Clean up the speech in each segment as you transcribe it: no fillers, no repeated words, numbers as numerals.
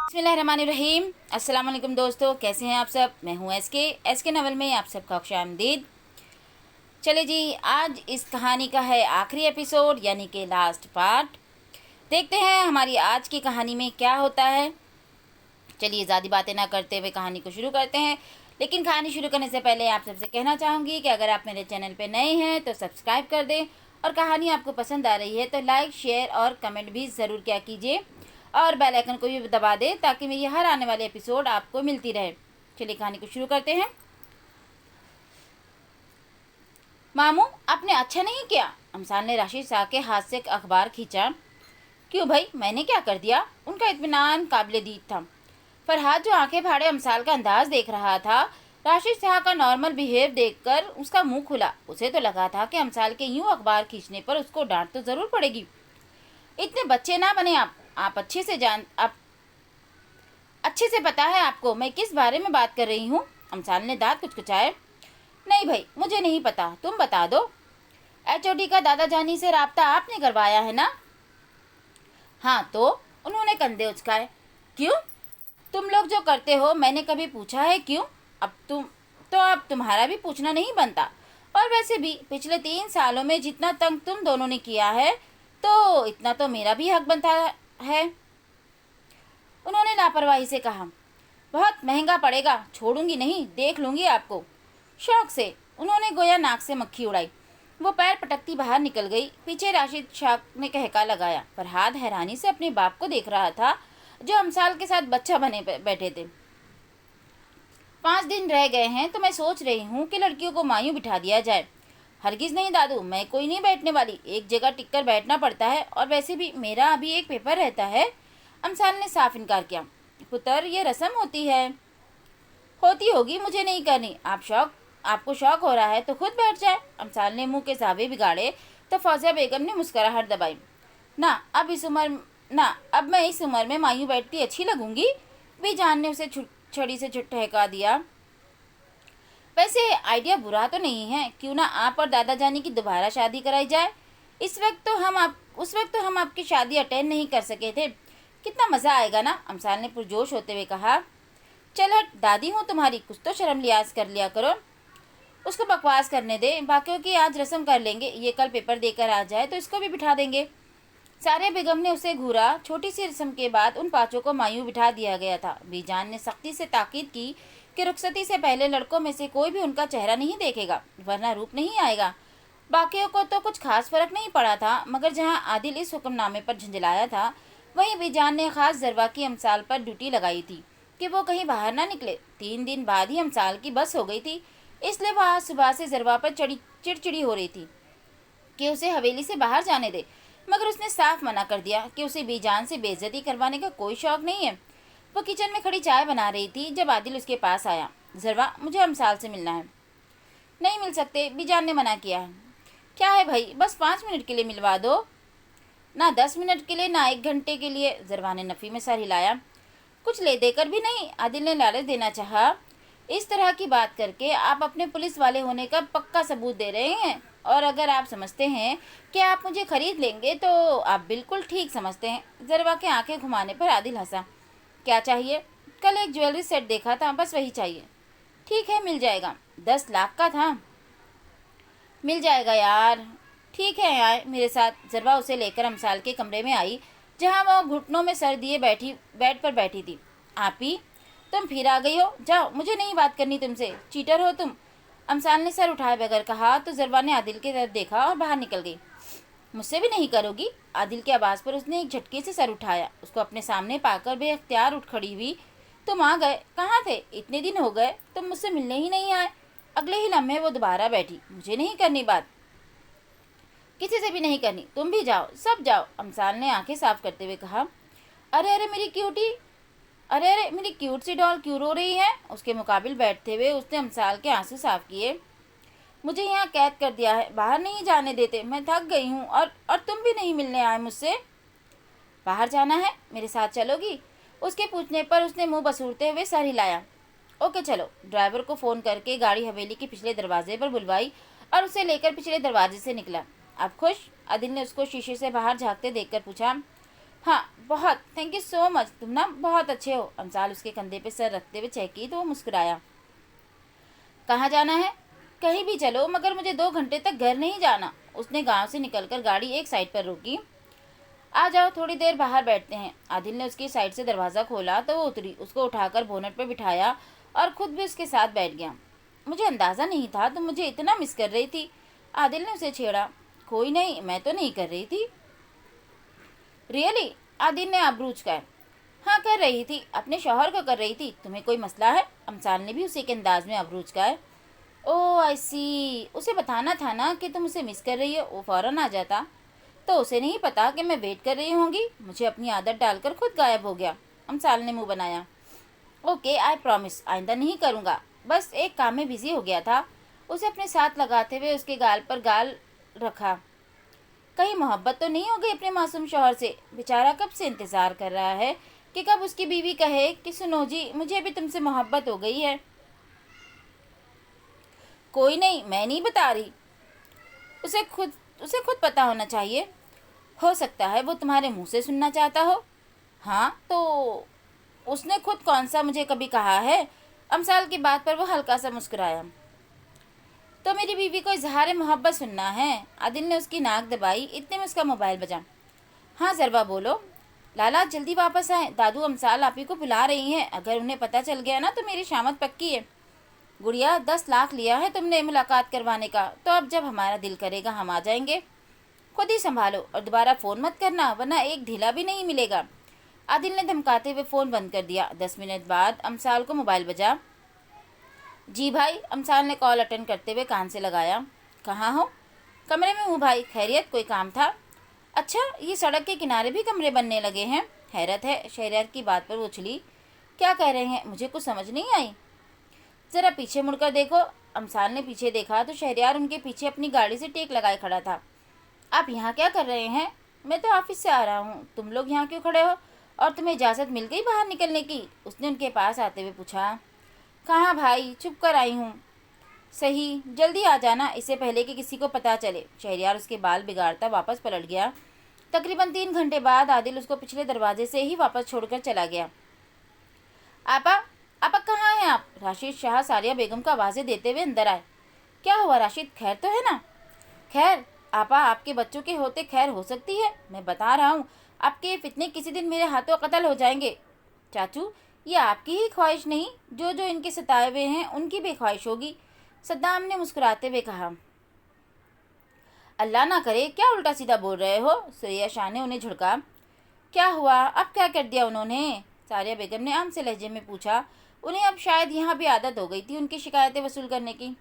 बिस्मिल्लाहिर्रहमानिर्रहीम। अस्सलाम वालेकुम दोस्तों, कैसे हैं आप सब। मैं हूं एस के नवल में आप सबका खुशामदीद। चले जी, आज इस कहानी का है आखिरी एपिसोड यानी कि लास्ट पार्ट। देखते हैं हमारी आज की कहानी में क्या होता है। चलिए ज़्यादा बातें ना करते हुए कहानी को शुरू करते हैं। लेकिन कहानी शुरू करने से पहले आप सबसे कहना चाहूँगी कि अगर आप मेरे चैनल पर नए हैं तो सब्सक्राइब कर दें, और कहानी आपको पसंद आ रही है तो लाइक, शेयर और कमेंट भी ज़रूर क्या कीजिए, और बेल आइकन को भी दबा दें ताकि मेरी हर आने वाले एपिसोड आपको मिलती रहे। चलिए कहानी को शुरू करते हैं। मामू, आपने अच्छा नहीं किया। अमसाल ने राशिद शाह के हाथ से अखबार खींचा। क्यों भाई, मैंने क्या कर दिया। उनका इत्मीनान काबिल दीद था। फरहाद जो आंखें फाड़े अमसाल का अंदाज देख रहा था, राशिद शाह का नॉर्मल बिहेव देखकर उसका मुंह खुला। उसे तो लगा था कि अमसाल के यूं अखबार खींचने पर उसको डांट तो ज़रूर पड़ेगी। इतने बच्चे ना बने आप अच्छे से पता है आपको मैं किस बारे में बात कर रही हूँ। अमसाल ने दांत कुचकुचाए। नहीं भाई, मुझे नहीं पता, तुम बता दो। एचओडी का दादा जानी से राब्ता आपने करवाया है ना। हाँ तो। उन्होंने कंधे उचकाए। क्यों? तुम लोग जो करते हो मैंने कभी पूछा है क्यों। अब तुम्हारा भी पूछना नहीं बनता। और वैसे भी पिछले 3 सालों में जितना तंग तुम दोनों ने किया है तो इतना तो मेरा भी हक बनता है। उन्होंने लापरवाही से कहा। बहुत महंगा पड़ेगा, छोड़ूंगी नहीं, देख लूंगी आपको। शौक से उन्होंने गोया नाक से मक्खी उड़ाई। वो पैर पटकती बाहर निकल गई। पीछे राशिद शाह ने कहका लगाया। फरहाद हैरानी से अपने बाप को देख रहा था जो अमसाल के साथ बच्चा बने बैठे थे। 5 दिन रह गए हैं तो मैं सोच रही हूँ कि लड़कियों को मायूं बिठा दिया जाए। हरगिज नहीं दादू, मैं कोई नहीं बैठने वाली, एक जगह टिक कर बैठना पड़ता है, और वैसे भी मेरा अभी एक पेपर रहता है। अमसाल ने साफ इनकार किया। पुत्र, ये रस्म होती है। होती होगी, मुझे नहीं करनी। आपको शौक हो रहा है तो खुद बैठ जाए। अमसाल ने मुंह के जावे बिगाड़े तो फौजिया बेगम ने मुस्कुराहट दबाई। ना अब मैं इस उम्र में मायूं बैठती अच्छी लगूंगी। बीजान ने उसे छड़ी से ठहका दिया। वैसे आइडिया बुरा तो नहीं है, क्यों ना आप और दादा जानी की दोबारा शादी कराई जाए। उस वक्त तो हम आपकी शादी अटेंड नहीं कर सके थे। कितना मज़ा आएगा ना। अमसाल ने पुरजोश होते हुए कहा। चल हट, दादी हूँ तुम्हारी, कुछ तो शर्म लिहाज कर लिया करो। उसको बकवास करने दे, बाकियों की आज रस्म कर लेंगे, ये कल पेपर देकर आ जाए तो इसको भी बिठा देंगे। सारे बेगम ने उसे घूरा। छोटी सी रस्म के बाद उन पाँचों को मायूं बिठा दिया गया था। बीजान ने सख्ती से ताकीद की कि रुखसती से पहले लड़कों में से कोई भी उनका चेहरा नहीं देखेगा, वरना रूप नहीं आएगा। बाकियों को तो कुछ खास फर्क नहीं पड़ा था, मगर जहां आदिल इस हुक्मनामे पर झंझलाया था, वहीं बीजान ने खास जरवा की अमसाल पर ड्यूटी लगाई थी कि वो कहीं बाहर ना निकले। 3 दिन बाद ही अमसाल की बस हो गई थी, इसलिए वह आज सुबह से जरवा पर चिड़चिड़ी हो रही थी कि उसे हवेली से बाहर जाने दे, मगर उसने साफ मना कर दिया कि उसे बीजान से बेइज्जती करवाने का कोई शौक नहीं है। वो किचन में खड़ी चाय बना रही थी जब आदिल उसके पास आया। जरवा, मुझे अमसाल से मिलना है। नहीं मिल सकते, बीजान ने मना किया है। क्या है भाई, बस 5 मिनट के लिए मिलवा दो। ना 10 मिनट के लिए, ना 1 घंटे के लिए। जरवा ने नफ़ी में सर हिलाया। कुछ ले देकर भी नहीं, आदिल ने लालच देना चाहा। इस तरह की बात करके आप अपने पुलिस वाले होने का पक्का सबूत दे रहे हैं, और अगर आप समझते हैं कि आप मुझे खरीद लेंगे तो आप बिल्कुल ठीक समझते हैं। जरवा के आंखें घुमाने पर आदिल हंसा। क्या चाहिए? कल एक ज्वेलरी सेट देखा था, बस वही चाहिए। ठीक है, मिल जाएगा। 10 लाख का था। मिल जाएगा यार। ठीक है, आए मेरे साथ। जरवा उसे लेकर अमसाल के कमरे में आई, जहाँ वह घुटनों में सर दिए बेड पर बैठी थी। आप ही तुम फिर आ गई हो, जाओ, मुझे नहीं बात करनी तुमसे, चीटर हो तुम। अमसाल ने सर उठाए बगैर कहा तो जरवा ने आदिल की तरफ देखा और बाहर निकल गई। मुझसे भी नहीं करोगी? आदिल की आवाज़ पर उसने एक झटके से सर उठाया। उसको अपने सामने पाकर बेअख्तियार उठ खड़ी हुई। तुम आ गए? कहाँ थे? इतने दिन हो गए, तुम मुझसे मिलने ही नहीं आए। अगले ही लम्हे वो दोबारा बैठी। मुझे नहीं करनी बात, किसी से भी नहीं करनी, तुम भी जाओ, सब जाओ। अमसाल ने आंखें साफ करते हुए कहा। अरे अरे मेरी क्यूटी, अरे मेरी क्यूट सी डॉल क्यों रो रही है? उसके मुकाबिल बैठते हुए उसने अमसाल के आंसू साफ किए। मुझे यहाँ कैद कर दिया है, बाहर नहीं जाने देते, मैं थक गई हूँ, और तुम भी नहीं मिलने आए मुझसे। बाहर जाना है, मेरे साथ चलोगी? उसके पूछने पर उसने मुंह बसूरते हुए सर हिलाया। ओके चलो। ड्राइवर को फ़ोन करके गाड़ी हवेली के पिछले दरवाजे पर बुलवाई और उसे लेकर पिछले दरवाजे से निकला। अब खुश? आदिल ने उसको शीशे से बाहर झांकते देखकर पूछा। हाँ बहुत, थैंक यू सो मच, तुम ना बहुत अच्छे हो। अमसाल उसके कंधे पे सर रखते हुए चहकी तो वो मुस्कुराया। कहाँ जाना है? कहीं भी चलो, मगर मुझे 2 घंटे तक घर नहीं जाना। उसने गांव से निकलकर गाड़ी एक साइड पर रोकी। आ जाओ, थोड़ी देर बाहर बैठते हैं। आदिल ने उसकी साइड से दरवाज़ा खोला तो वो उतरी, उसको उठाकर बोनट पर बिठाया और खुद भी उसके साथ बैठ गया। मुझे अंदाज़ा नहीं था तुम मुझे इतना मिस कर रही थी। आदिल ने उसे छेड़ा। कोई नहीं, मैं तो नहीं कर रही थी। रियली? आदिल ने आबरू उचकाए। हाँ कर रही थी, अपने शौहर को कर रही थी। तुम्हें कोई मसला है? अमसाल ने भी उसी के अंदाज में आबरू उचकाए। ओह आई सी, उसे बताना था ना कि तुम उसे मिस कर रही हो, वो फ़ौरन आ जाता। तो उसे नहीं पता कि मैं वेट कर रही होंगी। मुझे अपनी आदत डालकर खुद गायब हो गया। अमसाल ने मुंह बनाया। ओके आई प्रॉमिस, आइंदा नहीं करूँगा। बस एक काम में बिजी हो गया था। उसे अपने साथ लगाते हुए उसके गाल पर गाल रखा। कहीं मोहब्बत तो नहीं हो गई अपने मासूम शौहर से? बेचारा कब से इंतज़ार कर रहा है कि कब उसकी बीवी कहे कि सुनो जी, मुझे भी तुमसे मोहब्बत हो गई है। कोई नहीं, मैं नहीं बता रही। उसे खुद उसे खुद पता होना चाहिए। हो सकता है वो तुम्हारे मुंह से सुनना चाहता हो। हाँ तो उसने खुद कौन सा मुझे कभी कहा है? अमसाल की बात पर वो हल्का सा मुस्कुराया। तो मेरी बीवी को इजहार मोहब्बत सुनना है। आदिल ने उसकी नाक दबाई, इतने में उसका मोबाइल बजा। हाँ ज़रवा बोलो। लाला जल्दी वापस आए, दादू अमसाल आप ही को बुला रही हैं। अगर उन्हें पता चल गया ना तो मेरी शामत पक्की है। गुड़िया 10 लाख लिया है तुमने मुलाकात करवाने का, तो अब जब हमारा दिल करेगा हम आ जाएंगे। खुद ही संभालो और दोबारा फ़ोन मत करना, वरना एक ढीला भी नहीं मिलेगा। आदिल ने धमकाते हुए फ़ोन बंद कर दिया। 10 मिनट बाद अमसाल को मोबाइल बजा। जी भाई, अमसाल ने कॉल अटेंड करते हुए कान से लगाया। कहाँ हो? कमरे में हूँ भाई, खैरियत कोई काम था? अच्छा, ये सड़क के किनारे भी कमरे बनने लगे हैं, हैरत है। शहरयार की बात पर वो उछली। क्या कह रहे हैं? मुझे कुछ समझ नहीं आई। ज़रा पीछे मुड़कर देखो। अमसाल ने पीछे देखा तो शहरयार उनके पीछे अपनी गाड़ी से टेक लगाए खड़ा था। आप यहाँ क्या कर रहे हैं? मैं तो ऑफिस से आ रहा हूँ, तुम लोग यहाँ क्यों खड़े हो? और तुम्हें इजाज़त मिल गई बाहर निकलने की? उसने उनके पास आते हुए पूछा। कहाँ भाई, चुप कर आई हूँ। सही, जल्दी आ जाना, इससे पहले कि किसी को पता चले। शहरयार उसके बाल बिगाड़ता वापस पलट गया। तकरीबन 3 घंटे बाद आदिल उसको पिछले दरवाजे से ही वापस छोड़कर चला गया। आपा, आपा कहाँ हैं आप? राशिद शाह सारिया बेगम को आवाज़ें देते हुए अंदर आए। क्या हुआ राशिद, खैर तो है ना? खैर आपा, आपके बच्चों के होते खैर हो सकती है। मैं बता रहा हूँ, आपके ये फितने किसी दिन मेरे हाथों कत्ल हो जाएंगे। चाचू, ये आपकी ही ख्वाहिश नहीं, जो जो इनके सताए हुए हैं उनकी भी ख्वाहिश होगी। सद्दाम ने मुस्कुराते हुए कहा। अल्लाह ना करे, क्या उल्टा सीधा बोल रहे हो? सुरैया शाह ने उन्हें झुड़का। क्या हुआ, अब क्या कर दिया उन्होंने? सारिया बेगम ने आम से लहजे में पूछा। उन्हें अब शायद यहाँ भी आदत हो गई थी उनकी शिकायतें वसूल करने की।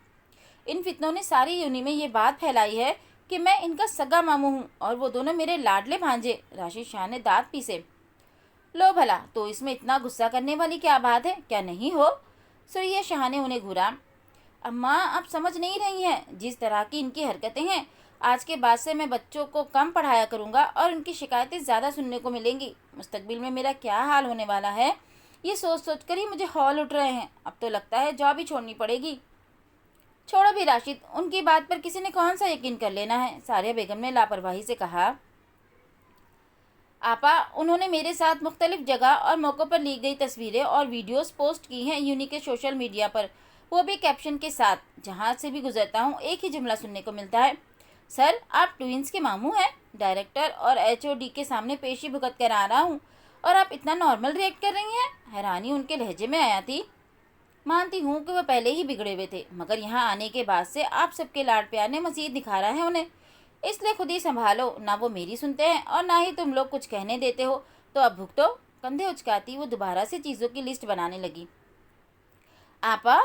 इन फितनों ने सारी यूनी में ये बात फैलाई है कि मैं इनका सगा मामू हूँ और वो दोनों मेरे लाडले भांजे। राशिद शाह ने दांत पीसे। लो भला, तो इसमें इतना गुस्सा करने वाली क्या बात है, क्या नहीं हो? सुरैया शाह ने उन्हें घूरा। अम्मा, आप समझ नहीं रही हैं, जिस तरह की इनकी हरकतें हैं, आज के बाद से मैं बच्चों को कम पढ़ाया करूँगा और इनकी शिकायतें ज़्यादा सुनने को मिलेंगी। मुस्तकबिल में मेरा क्या हाल होने वाला है, ये सोच सोच कर ही मुझे हौल उठ रहे हैं। अब तो लगता है जॉब ही छोड़नी पड़ेगी। छोड़ो भी राशिद, उनकी बात पर किसी ने कौन सा यकीन कर लेना है? सारिया बेगम ने लापरवाही से कहा। आपा, उन्होंने मेरे साथ मुख्तलिफ जगह और मौक़ों पर ली गई तस्वीरें और वीडियोस पोस्ट की हैं यूनी के सोशल मीडिया पर, वो भी कैप्शन के साथ। जहाँ से भी गुजरता हूँ एक ही जुमला सुनने को मिलता है। सर, आप ट्विंस के मामू हैं? डायरेक्टर और एचओडी के सामने पेशी भुगत कर आ रहा हूँ और आप इतना नॉर्मल रिएक्ट कर रही हैं? हैरानी उनके लहजे में आया थी। मानती हूँ कि वह पहले ही बिगड़े हुए थे, मगर यहाँ आने के बाद से आप सबके लाड प्यार ने मज़ीद दिखा रहा है उन्हें। इसलिए खुद ही संभालो, ना वो मेरी सुनते हैं और ना ही तुम लोग कुछ कहने देते हो। तो अब भुगतो। कंधे उचकाती वो दोबारा से चीज़ों की लिस्ट बनाने लगी। आपा,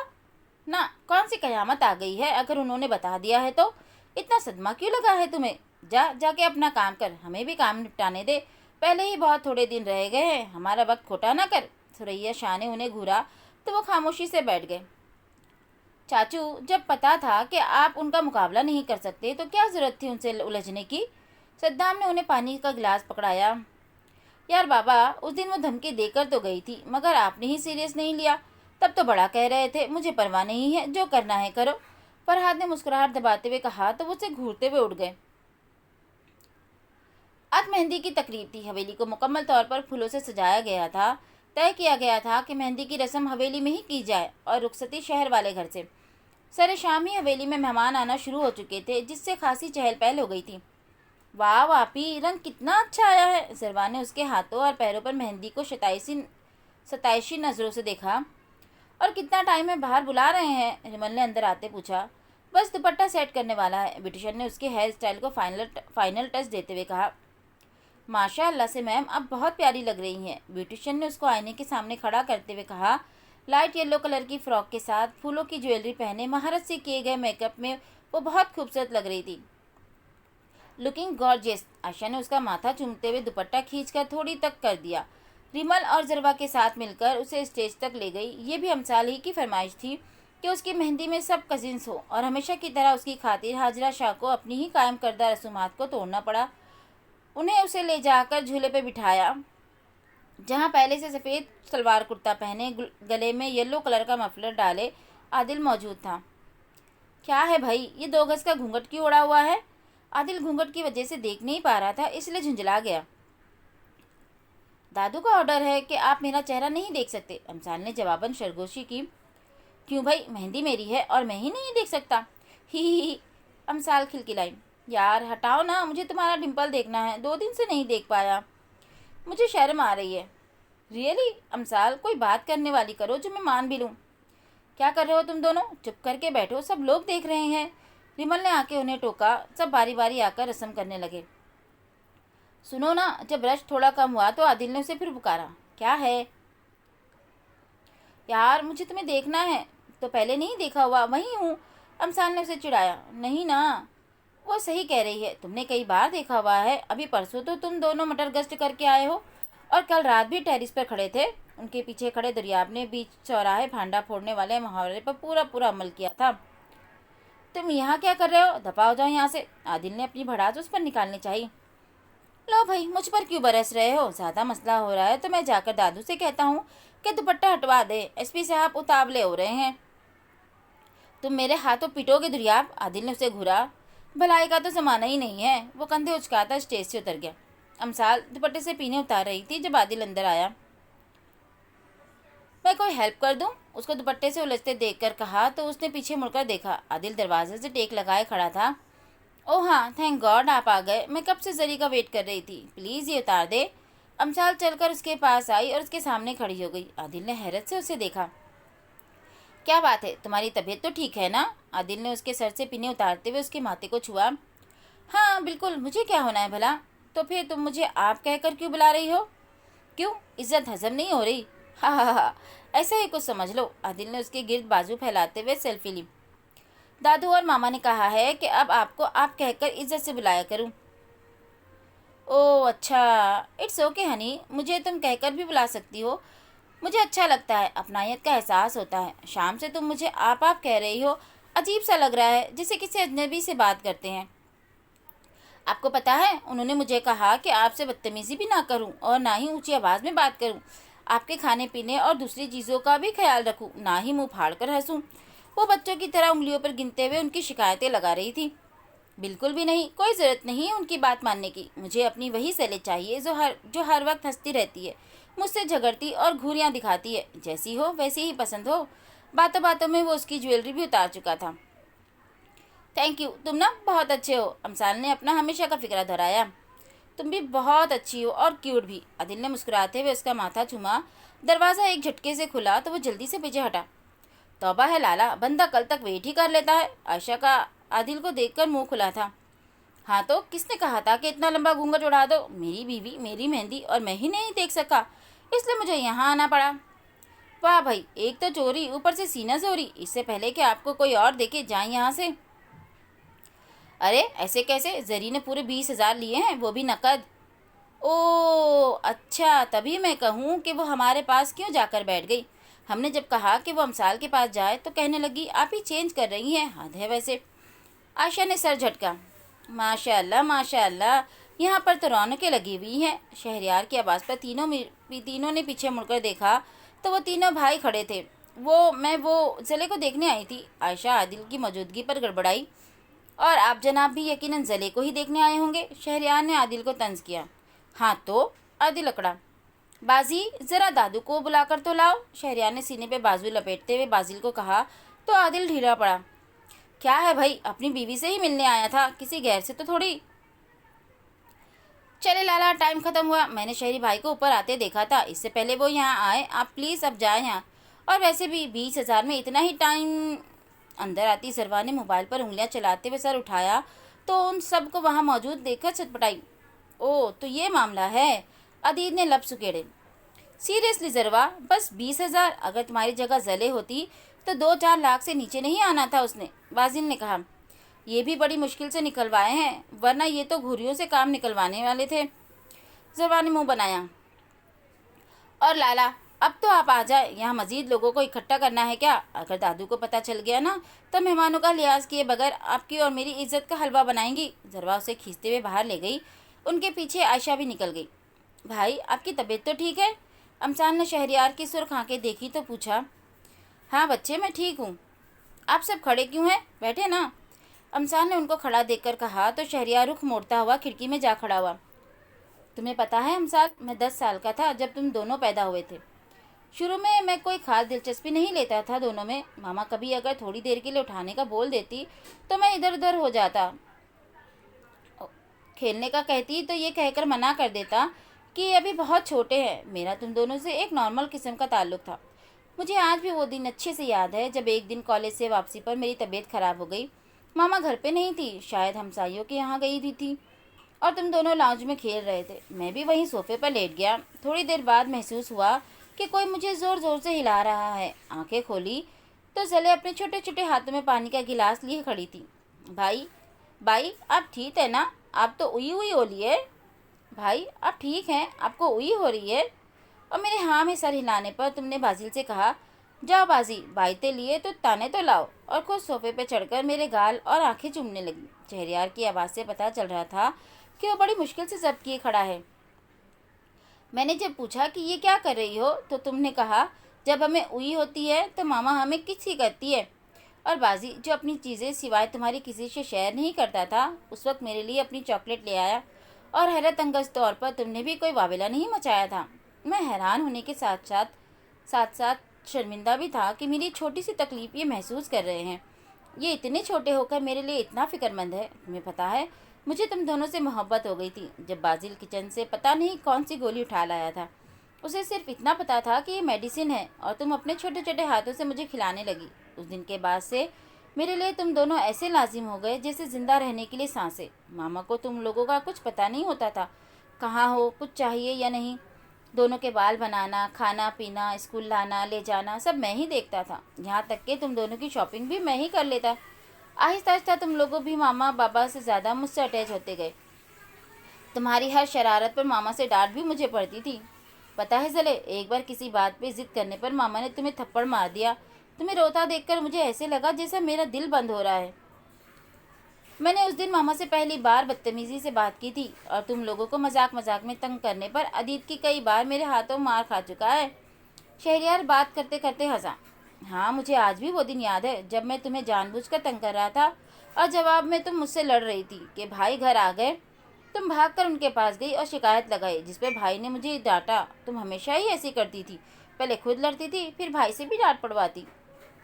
ना कौन सी कयामत आ गई है? अगर उन्होंने बता दिया है तो इतना सदमा क्यों लगा है तुम्हें? जाके अपना काम कर, हमें भी काम निपटाने दे। पहले ही बहुत थोड़े दिन रह गए हैं, हमारा वक्त खोटा ना कर। सुरैया शाह ने उन्हें घूरा तो वो खामोशी से बैठ गए। चाचू, जब पता था कि आप उनका मुकाबला नहीं कर सकते तो क्या ज़रूरत थी उनसे उलझने की? सद्दाम ने उन्हें पानी का गिलास पकड़ाया। यार बाबा, उस दिन वो धमकी देकर तो गई थी, मगर आपने ही सीरियस नहीं लिया। तब तो बड़ा कह रहे थे, मुझे परवाह नहीं है, जो करना है करो। फरहाद ने मुस्कुराहट दबाते हुए कहा तो वो उसे घूरते हुए उठ गए। आज मेहंदी की तकरीब थी। हवेली को मुकम्मल तौर पर फूलों से सजाया गया था। तय किया गया था कि मेहंदी की रस्म हवेली में ही की जाए और रुखसती शहर वाले घर से। सरे शाम ही हवेली में मेहमान आना शुरू हो चुके थे, जिससे खासी चहल पहल हो गई थी। वाह वापी, रंग कितना अच्छा आया है। सरवा ने उसके हाथों और पैरों पर मेहंदी को सताइशी नज़रों से देखा। और कितना टाइम है, बाहर बुला रहे हैं? रिमल ने अंदर आते पूछा। बस दुपट्टा सेट करने वाला है, ब्यूटिशियन ने उसके हेयर स्टाइल को फाइनल टच देते हुए कहा। माशाअल्लाह से मैम, आप बहुत प्यारी लग रही हैं, ब्यूटिशियन ने उसको आईने के सामने खड़ा करते हुए कहा। लाइट येलो कलर की फ्रॉक के साथ फूलों की ज्वेलरी पहने महारत से किए गए मेकअप में वो बहुत खूबसूरत लग रही थी। लुकिंग गॉर्जियस, आयशा ने उसका माथा चूमते हुए दुपट्टा खींचकर थोड़ी तक कर दिया। रिमल और जरवा के साथ मिलकर उसे स्टेज तक ले गई। ये भी अमसाल ही की फरमाइश थी कि उसकी मेहंदी में सब कजिन्स हो, और हमेशा की तरह उसकी खातिर हाजरा शाह को अपनी ही कायम करदा रसूमात को तोड़ना पड़ा। उन्हें उसे ले जाकर झूले पर बिठाया, जहाँ पहले से सफ़ेद सलवार कुर्ता पहने गले में येलो कलर का मफलर डाले आदिल मौजूद था। क्या है भाई, ये 2 गज का घूंघट क्यों ओढ़ा हुआ है? आदिल घूंघट की वजह से देख नहीं पा रहा था, इसलिए झुंझला गया। दादू का ऑर्डर है कि आप मेरा चेहरा नहीं देख सकते, अमसाल ने जवाबन सरगोशी की। क्यों भाई, मेहंदी मेरी है और मैं ही नहीं देख सकता? ही, अमसाल खिलखिलाई। यार हटाओ ना, मुझे तुम्हारा डिम्पल देखना है, 2 दिन से नहीं देख पाया, मुझे शर्म आ रही है। रियली अमसाल, कोई बात करने वाली करो जो मैं मान भी लूँ। क्या कर रहे हो तुम दोनों? चुप करके बैठो, सब लोग देख रहे हैं। रिमल ने आके उन्हें टोका। सब बारी बारी आकर रस्म करने लगे। सुनो ना, जब रश थोड़ा कम हुआ तो आदिल ने उसे फिर पुकारा। क्या है? यार मुझे तुम्हें देखना है। तो पहले नहीं देखा हुआ? वहीं हूँ, अमसाल ने उसे चिढ़ाया। नहीं ना, वो सही कह रही है, तुमने कई बार देखा हुआ है। अभी परसों तो तुम दोनों मटर गश्त करके आए हो, और कल रात भी टेरिस पर खड़े थे। उनके पीछे खड़े दरियाब ने बीच चौराहे भांडा फोड़ने वाले मुहावरे पर पूरा अमल किया था। तुम यहाँ क्या कर रहे हो? दफा हो जाओ यहाँ से, आदिल ने अपनी भड़ास उस पर निकालनी चाहिए। लो भाई, मुझ पर क्यों बरस रहे हो? ज़्यादा मसला हो रहा है तो मैं जाकर दादू से कहता हूँ कि दुपट्टा हटवा दे, एसपी साहब उतावले हो रहे हैं। तुम मेरे हाथों पीटोगे दुरियाब, आदिल ने उसे घूरा। भलाई का तो ज़माना ही नहीं है। वो कंधे उचकाता स्टेज से उतर गया। अमसाल दुपट्टे से पीने उतार रही थी जब आदिल अंदर आया। मैं कोई हेल्प कर दूं? उसको दुपट्टे से उलझते देखकर कहा तो उसने पीछे मुड़कर देखा। आदिल दरवाजे से टेक लगाए खड़ा था। ओह हाँ, थैंक गॉड आप आ गए, मैं कब से जरी का वेट कर रही थी, प्लीज़ ये उतार दे। अमसाल चलकर उसके पास आई और उसके सामने खड़ी हो गई। आदिल ने हैरत से उसे देखा। क्या बात है, तुम्हारी तबीयत तो ठीक है ना? आदिल ने उसके सर से पिने उतारते हुए उसके माथे को छुआ। हाँ बिल्कुल, मुझे क्या होना है भला? तो फिर तुम मुझे आप कहकर क्यों बुला रही हो? क्यों, इज्जत हजम नहीं हो रही? हा, ऐसा ही कुछ समझ लो। आदिल ने उसके गिर्द बाजू फैलाते हुए सेल्फी ली। दादू और मामा ने कहा है कि अब आपको आप कहकर इज्जत से बुलाया करूं। ओह अच्छा, इट्स ओके हनी, मुझे तुम कहकर भी बुला सकती हो, मुझे अच्छा लगता है, अपनायत का एहसास होता है। शाम से तुम मुझे आप कह रही हो, अजीब सा लग रहा है, जैसे किसी अजनबी से बात करते हैं। आपको पता है, उन्होंने मुझे कहा कि आपसे बदतमीज़ी भी ना करूं और ना ही ऊंची आवाज़ में बात करूं, आपके खाने पीने और दूसरी चीज़ों का भी ख्याल रखूं, ना ही मुंह फाड़ कर हंसूं। वो बच्चों की तरह उंगलियों पर गिनते हुए उनकी शिकायतें लगा रही थी। बिल्कुल भी नहीं, कोई ज़रूरत नहीं है उनकी बात मानने की। मुझे अपनी वही सैले चाहिए जो हर वक्त हंसती रहती है, मुझसे झगड़ती और घूरियाँ दिखाती है। जैसी हो वैसी ही पसंद हो। बातों बातों में वो उसकी ज्वेलरी भी उतार चुका था। थैंक यू, तुम ना बहुत अच्छे हो, अमसाल ने अपना हमेशा का फिक्रा दोहराया। तुम भी बहुत अच्छी हो और क्यूट भी, आदिल ने मुस्कुराते हुए उसका माथा चूमा। दरवाज़ा एक झटके से खुला तो वो जल्दी से पीछे हटा। तौबा है लाला, बंदा कल तक वेट ही कर लेता है। आयशा का आदिल को देखकर मुंह खुला था। हाँ तो किसने कहा था कि इतना लंबा घूंघट उड़ा दो? मेरी बीवी, मेरी मेहंदी, और मैं ही नहीं देख सका, इसलिए मुझे यहाँ आना पड़ा। वाह भाई, एक तो चोरी, ऊपर से सीना चोरी, इससे पहले कि आपको कोई और देखे जाए यहाँ से। अरे ऐसे कैसे, जरी ने पूरे 20,000 लिए हैं, वो भी नकद। ओ अच्छा, तभी मैं कहूँ कि वो हमारे पास क्यों जाकर बैठ गई। हमने जब कहा कि वो अमसाल के पास जाए तो कहने लगी आप ही चेंज कर रही हैं, हद है वैसे। आयशा ने सर झटका। माशाअल्लाह माशाअल्लाह, यहाँ पर तो रौनकें लगी हुई हैं। शहरयार की आवाज़ पर तीनों ने पीछे मुड़कर देखा तो वो तीनों भाई खड़े थे। मैं वो ज़ले को देखने आई थी। आयशा आदिल की मौजूदगी पर गड़बड़ाई। और आप जनाब भी यकीनन जले को ही देखने आए होंगे, शहरयार ने आदिल को तंज किया। हाँ तो, आदिल अकड़ा। बाजी, ज़रा दादू को बुलाकर तो लाओ, शहरयार ने सीने पे बाजू लपेटते हुए बाजिल को कहा तो आदिल ढीला पड़ा। क्या है भाई, अपनी बीवी से ही मिलने आया था, किसी गैर से तो थोड़ी। चले लाला, टाइम ख़त्म हुआ, मैंने शहरी भाई को ऊपर आते देखा था, इससे पहले वो यहाँ आए, आप प्लीज़ अब जाएँ यहाँ। और वैसे भी 20,000 में इतना ही टाइम। अंदर आती सरवा ने मोबाइल पर उंगलियां चलाते हुए सर उठाया तो उन सबको वहां मौजूद देखकर छटपटाई। ओ तो ये मामला है, अदीद ने लब सुकेड़े। सीरियसली जरवा, बस 20,000, अगर तुम्हारी जगह जले होती तो 2-4 लाख से नीचे नहीं आना था उसने, बाजिल ने कहा। ये भी बड़ी मुश्किल से निकलवाए हैं, वरना ये तो घुरियों से काम निकलवाने वाले थे, जरवा ने मुंह बनाया। और लाला, अब तो आप आ जाए, यहाँ मज़ीद लोगों को इकट्ठा करना है क्या? अगर दादू को पता चल गया ना तो मेहमानों का लिहाज किए बगैर आपकी और मेरी इज्जत का हलवा बनाएंगी। जरवा उसे खींचते हुए बाहर ले गई। उनके पीछे आयशा भी निकल गई। भाई, आपकी तबीयत तो ठीक है? अमसाल ने शहरयार की सुर्ख आंखें देखी तो पूछा। हाँ बच्चे, मैं ठीक हूँ। आप सब खड़े क्यों हैं, बैठे ना। अमसाल ने उनको खड़ा देखकर कहा तो शहरयार रुख मोड़ता हुआ खिड़की में जा खड़ा हुआ। तुम्हें पता है अमसाल, मैं 10 साल का था जब तुम दोनों पैदा हुए थे। शुरू में मैं कोई खास दिलचस्पी नहीं लेता था दोनों में। मामा कभी अगर थोड़ी देर के लिए उठाने का बोल देती तो मैं इधर उधर हो जाता, खेलने का कहती तो ये कहकर मना कर देता कि अभी बहुत छोटे हैं। मेरा तुम दोनों से एक नॉर्मल किस्म का ताल्लुक था। मुझे आज भी वो दिन अच्छे से याद है जब एक दिन कॉलेज से वापसी पर मेरी तबीयत खराब हो गई। मामा घर पे नहीं थी, शायद हमसाइयों के यहाँ गई हुई थी और तुम दोनों लाउंज में खेल रहे थे। मैं भी वहीं सोफे पर लेट गया। थोड़ी देर बाद महसूस हुआ कि कोई मुझे ज़ोर ज़ोर से हिला रहा है। आंखें खोली तो जले अपने छोटे छोटे हाथों में पानी का गिलास लिए खड़ी थी। भाई, भाई आप ठीक है ना? आप तो उई हुई हो लिए। भाई आप ठीक हैं? आपको उई हो रही है? और मेरे हाँ में सर हिलाने पर तुमने बाजिल से कहा, जाओ बाजी, बाइते लिए तो ताने तो लाओ, और खुद सोफे पे चढ़कर मेरे गाल और आंखें चूमने लगी। शहरयार की आवाज़ से पता चल रहा था कि वो बड़ी मुश्किल से जब्त किए खड़ा है। मैंने जब पूछा कि ये क्या कर रही हो तो तुमने कहा, जब हमें उई होती है तो मामा हमें किसी करती है। और बाजी जो अपनी चीज़ें सिवाय तुम्हारी किसी से शेयर नहीं करता था, उस वक्त मेरे लिए अपनी चॉकलेट ले आया। और हैरत अंगज तौर पर तुमने भी कोई वावेला नहीं मचाया था। मैं हैरान होने के साथ साथ शर्मिंदा भी था कि मेरी छोटी सी तकलीफ ये महसूस कर रहे हैं। ये इतने छोटे होकर मेरे लिए इतना फिक्रमंद है। तुम्हें पता है, मुझे तुम दोनों से मोहब्बत हो गई थी जब बाजिल किचन से पता नहीं कौन सी गोली उठा लाया था। उसे सिर्फ इतना पता था कि ये मेडिसिन है और तुम अपने छोटे छोटे हाथों से मुझे खिलाने लगी। उस दिन के बाद से मेरे लिए तुम दोनों ऐसे लाजिम हो गए जैसे ज़िंदा रहने के लिए सांसें। मामा को तुम लोगों का कुछ पता नहीं होता था, कहाँ हो, कुछ चाहिए या नहीं। दोनों के बाल बनाना, खाना पीना, स्कूल लाना ले जाना सब मैं ही देखता था। यहाँ तक कि तुम दोनों की शॉपिंग भी मैं ही कर लेता। आहिस्ता आहिस्ता तुम लोगों भी मामा बाबा से ज़्यादा मुझसे अटैच होते गए। तुम्हारी हर शरारत पर मामा से डांट भी मुझे पड़ती थी। पता है जले, एक बार किसी बात पे जिद करने पर मामा ने तुम्हें थप्पड़ मार दिया। तुम्हें रोता देखकर मुझे ऐसे लगा जैसे मेरा दिल बंद हो रहा है। मैंने उस दिन मामा से पहली बार बदतमीज़ी से बात की थी और तुम लोगों को मजाक मजाक में तंग करने पर अदीत की कई बार मेरे हाथों मार खा चुका है। शहरयार बात करते करते हंसा। हाँ, मुझे आज भी वो दिन याद है जब मैं तुम्हें जानबूझकर तंग कर रहा था और जवाब में तुम मुझसे लड़ रही थी कि भाई घर आ गए। तुम भागकर उनके पास गई और शिकायत लगाई, जिस पे भाई ने मुझे डांटा। तुम हमेशा ही ऐसी करती थी, पहले खुद लड़ती थी फिर भाई से भी डांट पड़वाती।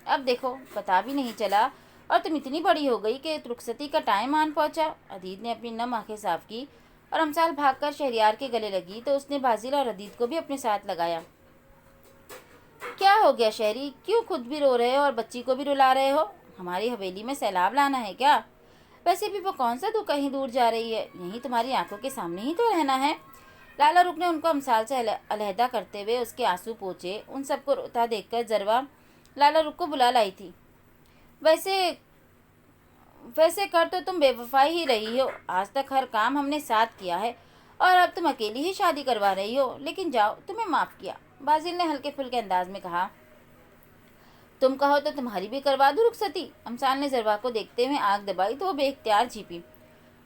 अब देखो, पता भी नहीं चला और तुम इतनी बड़ी हो गई कि रुखसती का टाइम आन पहुंचा। अदीत ने अपनी नम आंखें साफ की और अमसाल भागकर शहरयार के गले लगी तो उसने बाजिल और अदीत को भी अपने साथ लगाया। क्या हो गया शहरी, क्यों खुद भी रो रहे हो और बच्ची को भी रुला रहे हो? हमारी हवेली में सैलाब लाना है क्या? वैसे भी वो कौन सा तू कहीं दूर जा रही है, यहीं तुम्हारी आंखों के सामने ही तो रहना है। लाला रुख ने उनको अमसाल से अलहदा करते हुए उसके आंसू पोंछे। उन सबको रोता देखकर जरवा लाला रुख को बुला लाई थी। वैसे वैसे कर तो तुम बेवफाई ही रही हो। आज तक हर काम हमने साथ किया है और अब तुम अकेली ही शादी करवा रही हो। लेकिन जाओ, तुम्हें माफ़ किया, बाजिल ने हल्के फुल्के अंदाज में कहा। तुम कहो तो तुम्हारी भी करवा दूँ रुखसती? अमसाल ने जरवा को देखते हुए आग दबाई तो वो बेख्तियार झीपी।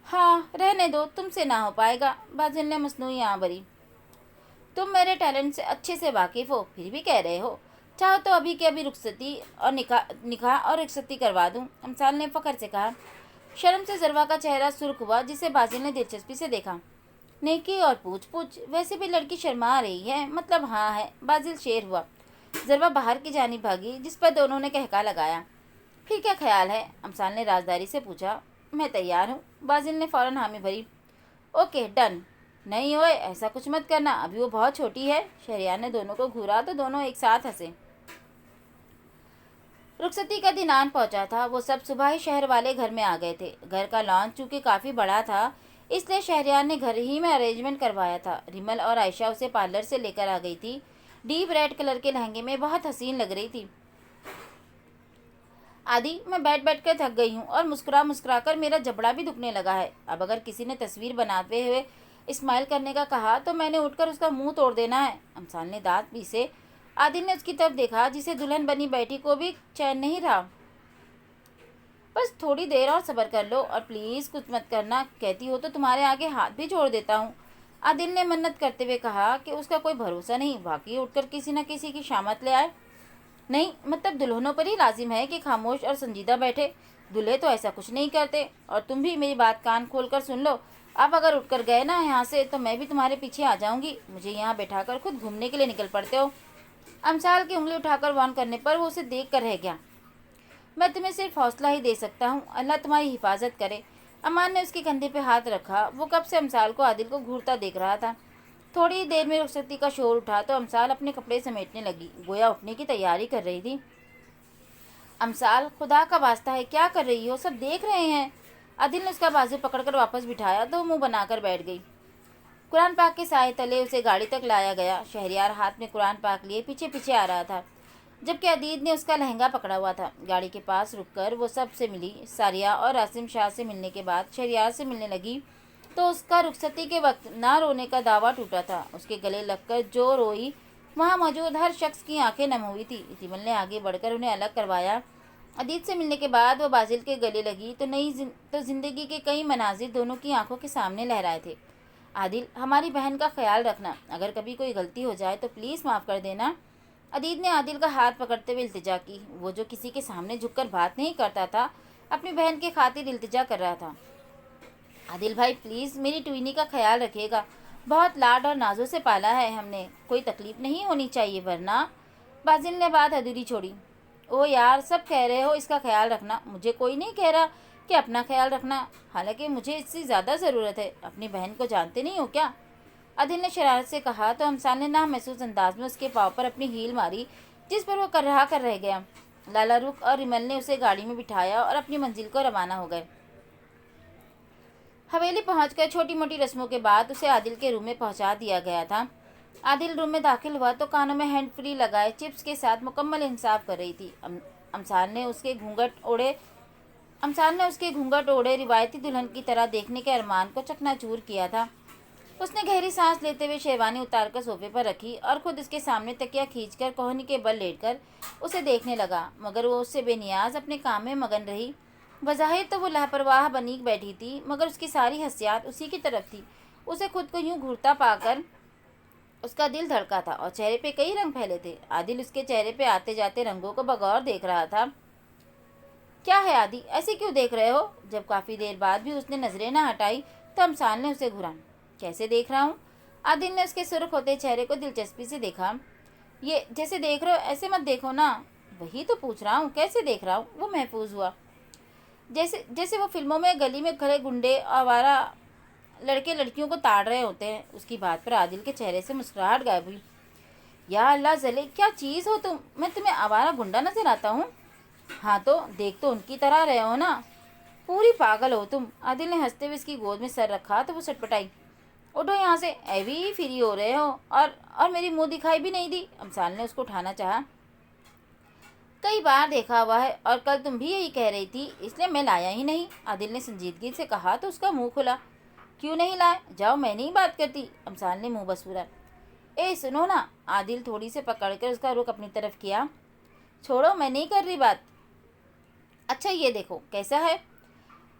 हाँ रहने दो, तुमसे ना हो पाएगा, बाजिल ने मसनूई आँ भरी। तुम मेरे टैलेंट से अच्छे से वाकिफ़ हो, फिर भी कह रहे हो। चाहो तो अभी के अभी रुखसती और निकाह और रुखसती करवा दूँ, अमसाल ने फ़ख्र से कहा। शर्म से ज़रवा का चेहरा सुर्ख हुआ, जिसे बाजिल ने दिलचस्पी से देखा। नेकी और पूछ पूछ, वैसे भी लड़की शर्मा रही है, मतलब हाँ है। बाजिल शेर हुआ। ज़रवा बाहर की जानिब भागी, जिस पर दोनों ने कहका लगाया। फिर क्या ख्याल है? अमसाल ने राजदारी से पूछा। मैं तैयार हूँ, बाजिल ने फ़ौरन हामी भरी। Okay done. नहीं ओए, ऐसा कुछ मत करना, अभी वो बहुत छोटी है। शहरियार ने दोनों को घूरा तो दोनों एक साथ हंसे। रुखसती का दिन आन पहुंचा था। वो सब सुबह ही शहर वाले घर में आ गए थे। घर का लॉन चूंकि काफ़ी बड़ा था, इसलिए शहरियार ने घर ही में अरेंजमेंट करवाया था। रिमल और आयशा उसे पार्लर से लेकर आ गई थी। डीप रेड कलर के लहंगे में बहुत हसीन लग रही थी। आदि, मैं बैठ बैठ कर थक गई हूँ और मुस्कुरा मुस्कुरा कर मेरा जबड़ा भी दुखने लगा है। अब अगर किसी ने तस्वीर बनाते हुए स्माइल करने का कहा तो मैंने उठकर उसका मुंह तोड़ देना है। अमसाल ने दांत पीसे। आदिल ने उसकी तरफ देखा, जिसे दुल्हन बनी बैठी को भी चैन नहीं रहा। बस थोड़ी देर और सब्र कर लो, और प्लीज़ कुछ मत करना। कहती हो तो तुम्हारे आगे हाथ भी जोड़ देता हूँ। आदिल ने मन्नत करते हुए कहा कि उसका कोई भरोसा नहीं, बाकी उठकर किसी न किसी की शामत ले आए। नहीं, मतलब दुल्हनों पर ही लाजिम है कि खामोश और संजीदा बैठे। दूल्हे तो ऐसा कुछ नहीं करते। और तुम भी मेरी बात कान खोल कर सुन लो। आप अगर उठकर गए ना यहाँ से, तो मैं भी तुम्हारे पीछे आ जाऊंगी। मुझे यहाँ बैठाकर खुद घूमने के लिए निकल पड़ते हो। अमसाल की उंगली उठाकर वार्न करने पर वो उसे देख कर रह गया। मैं तुम्हें सिर्फ हौसला ही दे सकता हूँ, अल्लाह तुम्हारी हिफाजत करे। अमान ने उसके कंधे पे हाथ रखा। वो कब से अमसाल को आदिल को घूरता देख रहा था। थोड़ी देर में रुखसती का शोर उठा तो अमसाल अपने कपड़े समेटने लगी, गोया उठने की तैयारी कर रही थी। अमसाल, खुदा का वास्ता है, क्या कर रही हो? सब देख रहे हैं। आदिल ने उसका बाजू पकड़कर वापस बिठाया तो मुंह बनाकर बैठ गई। कुरान पाक के साए तले उसे गाड़ी तक लाया गया। शहरियार हाथ में कुरान पाक लिए पीछे पीछे आ रहा था, जबकि अदीद ने उसका लहंगा पकड़ा हुआ था। गाड़ी के पास रुककर वो सब से मिली। सारिया और आसिम शाह से मिलने के बाद शहरियार से मिलने लगी तो उसका रुखसती के वक्त ना रोने का दावा टूटा था। उसके गले लगकर जो रोई, वहाँ मौजूद हर शख्स की आंखें नम हुई थी। रिमल ने आगे बढ़कर उन्हें अलग करवाया। अदीद से मिलने के बाद वो बाजिल के गले लगी तो जिंदगी के कई मनाजिर दोनों की आंखों के सामने लहराए थे। आदिल, हमारी बहन का ख्याल रखना। अगर कभी कोई गलती हो जाए तो प्लीज़ माफ़ कर देना। अदीद ने आदिल का हाथ पकड़ते हुए इल्तिजा की। वो जो किसी के सामने झुककर बात नहीं करता था, अपनी बहन के खातिर इल्तिजा कर रहा था। आदिल भाई, प्लीज़ मेरी ट्विनी का ख्याल रखिएगा। बहुत लाड और नाजों से पाला है हमने, कोई तकलीफ़ नहीं होनी चाहिए, वरना। बाजिल ने बात अधूरी छोड़ी। ओ यार, सब कह रहे हो इसका ख्याल रखना, मुझे कोई नहीं कह रहा कि अपना ख्याल रखना। हालांकि मुझे इससे ज़्यादा ज़रूरत है। अपनी बहन को जानते नहीं हो क्या? आदिल ने शरारत से कहा तो अमसाल ने नामहसूस अंदाज में उसके पाँव पर अपनी हील मारी, जिस पर वो करहा कर रह गया। लाला रुख और रिमल ने उसे गाड़ी में बिठाया और अपनी मंजिल को रवाना हो गए। हवेली पहुंचकर छोटी मोटी रस्मों के बाद उसे आदिल के रूम में पहुंचा दिया गया था। आदिल रूम में दाखिल हुआ तो कानों में हैंड फ्री लगाए चिप्स के साथ मुकम्मल इंसाफ कर रही थी। अमसाल ने उसके घूंघट ओढ़े रिवायती दुल्हन की तरह देखने के अरमान को चकनाचूर किया था। उसने गहरी सांस लेते हुए शेरवानी उतारकर सोफे पर रखी और खुद उसके सामने तकिया खींचकर कोहनी के बल लेटकर उसे देखने लगा, मगर वो उससे बेनियाज अपने काम में मगन रही। बज़ाहिर तो वो लापरवाह बनी बैठी थी, मगर उसकी सारी हंसियात उसी की तरफ थी। उसे खुद को यूं घूरता पाकर उसका दिल धड़का था और चेहरे पे कई रंग फैले थे। आदिल उसके चेहरे पे आते जाते रंगों को बगौर देख रहा था। क्या है आदि, ऐसे क्यों देख रहे हो? जब काफ़ी देर बाद भी उसने नजरें न हटाई तो अमसाल ने उसे घूरा। कैसे देख रहा हूँ? आदिल ने उसके सुर्ख होते चेहरे को दिलचस्पी से देखा। ये जैसे देख रहे हो ऐसे मत देखो ना। वही तो पूछ रहा हूँ, कैसे देख रहा हूँ? वो महफूज हुआ। जैसे जैसे वो फिल्मों में गली में खड़े गुंडे आवारा लड़के लड़कियों को ताड़ रहे होते हैं। उसकी बात पर आदिल के चेहरे से मुस्कुराहट गायब हुई। या अल्लाह जले, क्या चीज़ हो तुम? मैं तुम्हें आवारा गुंडा नजर आता हूँ? हाँ तो देख तो उनकी तरह रहे हो ना। पूरी पागल हो तुम। आदिल ने हंसते हुए इसकी गोद में सर रखा तो वो सटपटाई। उठो यहाँ से, ऐवी फ्री हो रहे हो और मेरी मुंह दिखाई भी नहीं दी। अमसाल ने उसको उठाना चाहा। कई बार देखा हुआ है और कल तुम भी यही कह रही थी, इसलिए मैं लाया ही नहीं। आदिल ने संजीदगी से कहा तो उसका मुंह खुला। क्यों नहीं लाए? जाओ, मैं नहीं बात करती। अमसाल ने मुंह बसूरा। ए सुनो ना। आदिल थोड़ी से पकड़कर उसका रुख अपनी तरफ किया। छोड़ो, मैं नहीं कर रही बात। अच्छा ये देखो कैसा है।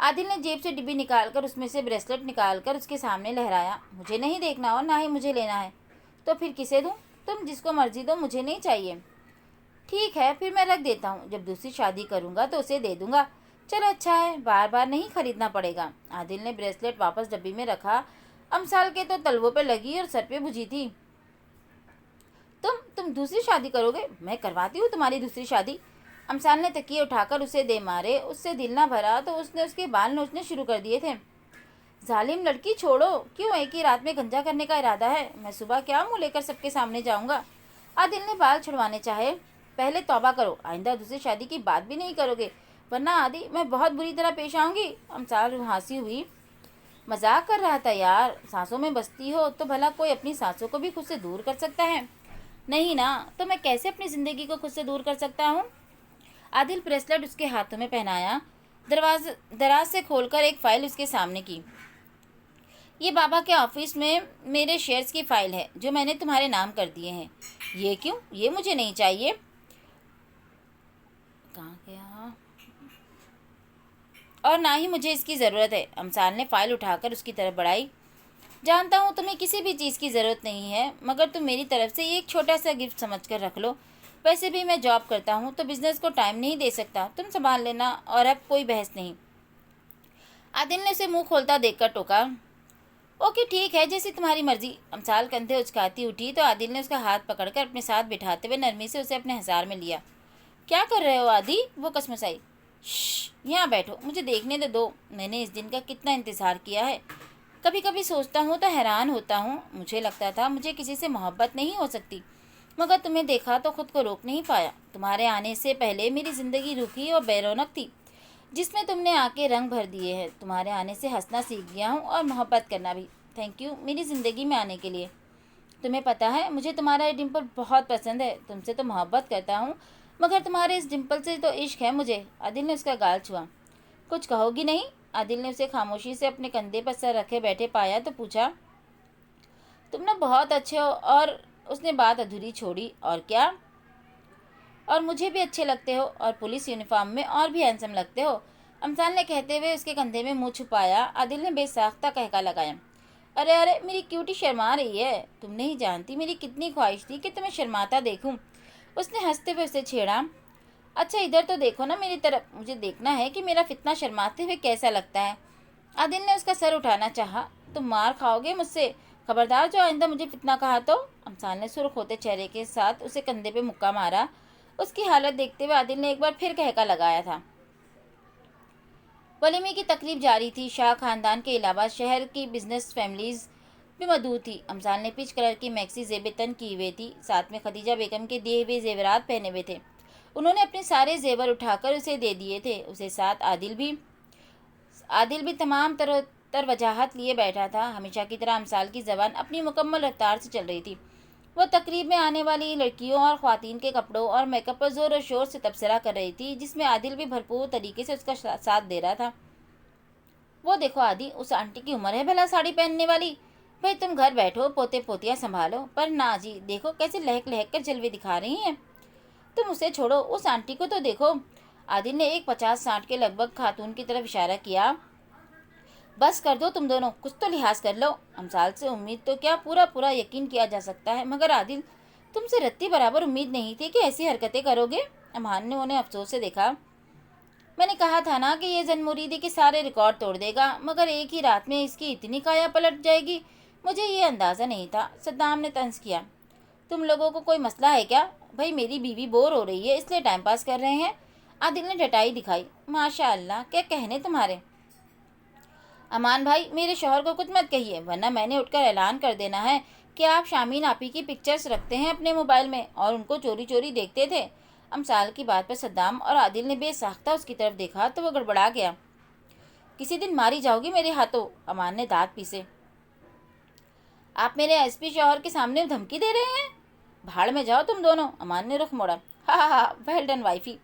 आदिल ने जेब से डिब्बी निकालकर उसमें से ब्रेसलेट निकालकर उसके सामने लहराया। मुझे नहीं देखना और ना ही मुझे लेना है। तो फिर किसे दूँ? तुम जिसको मर्जी दो, मुझे नहीं चाहिए। ठीक है, फिर मैं रख देता हूँ। जब दूसरी शादी करूँगा तो उसे दे दूँगा। चलो अच्छा है, बार बार नहीं खरीदना पड़ेगा। आदिल ने ब्रेसलेट वापस डब्बी में रखा। अमसाल के तो तलवों पे लगी और सर पे बुझी थी। तुम दूसरी शादी करोगे? मैं करवाती हूँ तुम्हारी दूसरी शादी। अमसाल ने तकिए उठाकर उसे दे मारे। उससे दिल ना भरा तो उसने उसके बाल नोचने शुरू कर दिए थे। जालिम लड़की, छोड़ो। क्यों एक ही रात में गंजा करने का इरादा है? मैं सुबह क्या मुँह लेकर सबके सामने जाऊँगा? आदिल ने बाल छुड़वाने चाहे। पहले तौबा करो, आइंदा दूसरी शादी की बात भी नहीं करोगे, वरना आदि मैं बहुत बुरी तरह पेश आऊँगी। अमसाल हंसी हुई। मजाक कर रहा था यार, सांसों में बसती हो तो भला कोई अपनी सांसों को भी खुद से दूर कर सकता है? नहीं ना, तो मैं कैसे अपनी ज़िंदगी को खुद से दूर कर सकता हूँ? आदिल ब्रेसलेट उसके हाथों में पहनाया, दराज से खोलकर एक फ़ाइल उसके सामने की। ये बाबा के ऑफिस में मेरे शेयर्स की फ़ाइल है जो मैंने तुम्हारे नाम कर दिए हैं। ये क्यों? ये मुझे नहीं चाहिए। कहाँ गया? और ना ही मुझे इसकी ज़रूरत है। अमसाल ने फ़ाइल उठाकर उसकी तरफ बढ़ाई। जानता हूँ तुम्हें किसी भी चीज़ की ज़रूरत नहीं है, मगर तुम मेरी तरफ से ये एक छोटा सा गिफ्ट समझ कर रख लो। वैसे भी मैं जॉब करता हूँ तो बिज़नेस को टाइम नहीं दे सकता, तुम संभाल लेना। और अब कोई बहस नहीं। आदिल ने उसे मुंह खोलता देखकर टोका। ओके ठीक है, जैसी तुम्हारी मर्जी। अमसाल कंधे उचकाती उठी तो आदिल ने उसका हाथ पकड़कर अपने साथ बिठाते हुए नरमी से उसे अपने हज़ार में लिया। क्या कर रहे हो आदि? वो कसमसाई। यहाँ बैठो, मुझे देखने दो। मैंने इस दिन का कितना इंतज़ार किया है। कभी कभी सोचता हूँ तो हैरान होता हूँ। मुझे लगता था मुझे किसी से मोहब्बत नहीं हो सकती, मगर तुम्हें देखा तो खुद को रोक नहीं पाया। तुम्हारे आने से पहले मेरी ज़िंदगी रूखी और बेरौनक थी, जिसमें तुमने आके रंग भर दिए हैं। तुम्हारे आने से हंसना सीख गया हूँ और मोहब्बत करना भी। थैंक यू मेरी ज़िंदगी में आने के लिए। तुम्हें पता है मुझे तुम्हारा ये डिम्पल बहुत पसंद है। तुमसे तो मोहब्बत करता हूँ, मगर तुम्हारे इस डिम्पल से तो इश्क है मुझे। आदिल ने उसका गाल छुआ। कुछ कहोगी नहीं? आदिल ने उसे खामोशी से अपने कंधे पर सर रखे बैठे पाया तो पूछा। तुम ना बहुत अच्छे हो। और उसने बात अधूरी छोड़ी। और क्या? और मुझे भी अच्छे लगते हो, और पुलिस यूनिफॉर्म में और भी हैंडसम लगते हो। अमसाल ने कहते हुए उसके कंधे में मुंह छुपाया। आदिल ने बेसाख्ता कहका लगाया। अरे अरे, मेरी क्यूटी शर्मा रही है। तुम नहीं जानती मेरी कितनी ख्वाहिश थी कि तुम्हें शर्माता देखूं। उसने हंसते हुए उसे छेड़ा। अच्छा इधर तो देखो ना मेरी तरफ, मुझे देखना है कि मेरा फितना शर्माते हुए कैसा लगता है। आदिल ने उसका सर उठाना चाहा। तुम मार खाओगे मुझसे, खबरदार जो आइंदा मुझे फितना कहा तो। अमसाल ने सुर्ख होते चेहरे के साथ उसे कंधे पे मुक्का मारा। उसकी हालत देखते हुए आदिल ने एक बार फिर कहका लगाया था। वलीमे की तकरीब जारी थी। शाह खानदान के अलावा शहर की बिजनेस फैमिलीज भी मौजूद थी। अमसाल ने पिच कलर की मैक्सी जेबे तन की हुई थी, साथ में खदीजा बेगम के दिए हुए जेवरात पहने हुए थे। उन्होंने अपने सारे जेवर उठाकर उसे दे दिए थे। उसे साथ आदिल भी तमाम तर वजाहत लिए बैठा था। हमेशा की तरह अमसाल की ज़बान अपनी मुकम्मल रफ्तार से चल रही थी। वह तकरीब में आने वाली लड़कियों और ख़वातीन के कपड़ों और मेकअप पर ज़ोर और शोर से तबसरा कर रही थी, जिसमें आदिल भी भरपूर तरीके से उसका साथ दे रहा था। वो देखो आदि, उस आंटी की उम्र है भला साड़ी पहनने वाली। भाई तुम घर बैठो, पोते पोतियाँ संभालो। पर ना जी, देखो कैसे लहक लहक कर जलवे दिखा रही हैं। तुम उसे छोड़ो, उस आंटी को तो देखो। आदिल ने एक 50-60 के लगभग खातून की तरफ इशारा किया। बस कर दो तुम दोनों, कुछ तो लिहाज कर लो। अमसाल से उम्मीद तो क्या, पूरा पूरा यकीन किया जा सकता है, मगर आदिल तुमसे रत्ती बराबर उम्मीद नहीं थी कि ऐसी हरकतें करोगे। अमान ने उन्हें अफसोस से देखा। मैंने कहा था ना कि ये जनमुरीदी के सारे रिकॉर्ड तोड़ देगा, मगर एक ही रात में इसकी इतनी काया पलट जाएगी, मुझे ये अंदाज़ा नहीं था। सद्दाम ने तंज किया। तुम लोगों को कोई मसला है क्या? भाई मेरी बीवी बोर हो रही है, इसलिए टाइम पास कर रहे हैं। आदिल ने डटाई दिखाई। माशा अल्लाह, क्या कहने तुम्हारे। अमान भाई, मेरे शौहर को कुछ मत कहिए, वरना मैंने उठकर ऐलान कर देना है कि आप शामीन आपी की पिक्चर्स रखते हैं अपने मोबाइल में और उनको चोरी चोरी देखते थे। अमसाल की बात पर सद्दाम और आदिल ने बेसाख्ता उसकी तरफ देखा तो वह गड़बड़ा गया। किसी दिन मारी जाओगी मेरे हाथों। अमान ने दांत पीसे। आप मेरे एसपी शौहर के सामने धमकी दे रहे हैं? भाड़ में जाओ तुम दोनों। अमान ने रुख मोड़ा। हा हा, वेल डन वाइफी।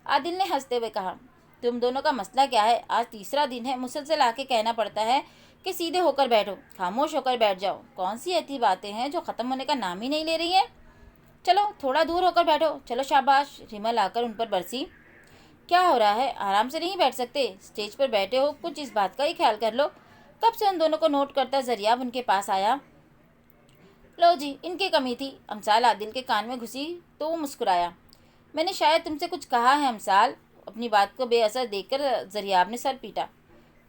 आदिल ने हंसते हुए कहा। तुम दोनों का मसला क्या है? आज तीसरा दिन है मुसलसल आके कहना पड़ता है कि सीधे होकर बैठो, खामोश होकर बैठ जाओ। कौन सी ऐसी बातें हैं जो ख़त्म होने का नाम ही नहीं ले रही हैं? चलो थोड़ा दूर होकर बैठो। चलो शाबाश। रिमल आकर उन पर बरसी। क्या हो रहा है? आराम से नहीं बैठ सकते? स्टेज पर बैठे हो, कुछ इस बात का ही ख्याल कर लो। कब से उन दोनों को नोट करता जरियाब उनके पास आया। लो जी, इनकी कमी थी। अमसाल आदिल के कान में घुसी तो वो मुस्कुराया। मैंने शायद तुमसे कुछ कहा है अमसाल। अपनी बात को बेअसर देखकर जरियाब ने सर पीटा।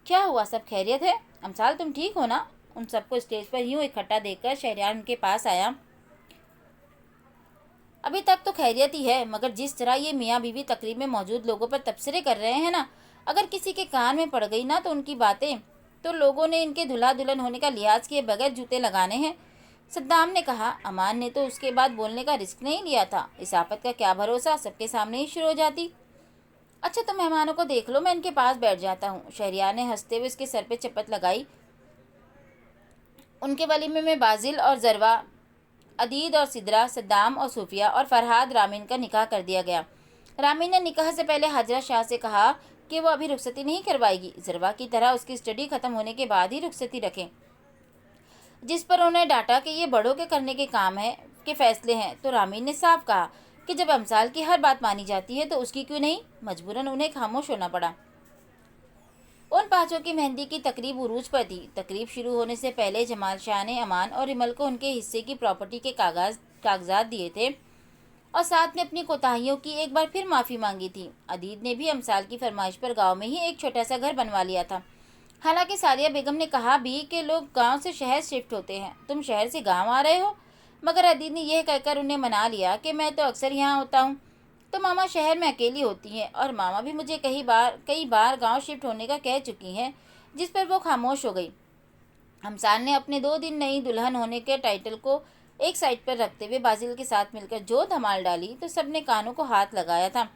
क्या हुआ, सब खैरियत है? अमसाल तुम ठीक हो ना? उन सबको स्टेज पर यूं इकट्ठा देखकर शहरयार उनके पास आया। अभी तक तो खैरियत ही है, मगर जिस तरह ये मियाँ बीवी तकरीब में मौजूद लोगों पर तबसरे कर रहे हैं ना, अगर किसी के कान में पड़ गई ना तो उनकी बातें, तो लोगों ने इनके दुल्हा दुल्हन होने का लिहाज किए बगैर जूते लगाने हैं। सद्दाम ने कहा। अमान ने तो उसके बाद बोलने का रिस्क नहीं लिया था। इस आफत का क्या भरोसा, सबके सामने ही शुरू हो जाती। अच्छा तो मेहमानों को देख लो, मैं इनके पास बैठ जाता हूँ। शहरियार ने हंसते हुए उसके सर पे चपत लगाई। उनके वलीमे में बाजिल और जरवा, अदीद और सिदरा, सद्दाम और सूफिया और फरहाद रामीन का निकाह कर दिया गया। रामीन ने निकाह से पहले हाजरा शाह से कहा कि वो अभी रुखसती नहीं करवाएगी, जरवा की तरह उसकी स्टडी खत्म होने के बाद ही रुखसती रखें, जिस पर उन्हें डांटा कि ये बड़ों के करने के काम है, के फैसले हैं। तो रामीन ने साफ कहा कि जब अमसाल की हर बात मानी जाती है तो उसकी क्यों नहीं। मजबूरन उन्हें खामोश होना पड़ा। उन पांचों की मेहंदी की तकरीब उरूज पर थी। तकरीब शुरू होने से पहले जमाल शाह ने अमान और रिमल को उनके हिस्से की प्रॉपर्टी के कागजात दिए थे और साथ में अपनी कोताहियों की एक बार फिर माफ़ी मांगी थी। अदीद ने भी अमसाल की फरमाइश पर गांव में ही एक छोटा सा घर बनवा लिया था। हालांकि सारिया बेगम ने कहा भी कि लोग गांव से शहर शिफ्ट होते हैं, तुम शहर से गांव आ रहे हो, मगर अदीद ने यह कहकर उन्हें मना लिया कि मैं तो अक्सर यहाँ होता हूँ, तो मामा शहर में अकेली होती हैं और मामा भी मुझे कई बार गांव शिफ्ट होने का कह चुकी हैं, जिस पर वो खामोश हो गई। हमसाल ने अपने 2 दिन नई दुल्हन होने के टाइटल को एक साइड पर रखते हुए बाजिल के साथ मिलकर जो धमाल डाली तो सबने कानों को हाथ लगाया था।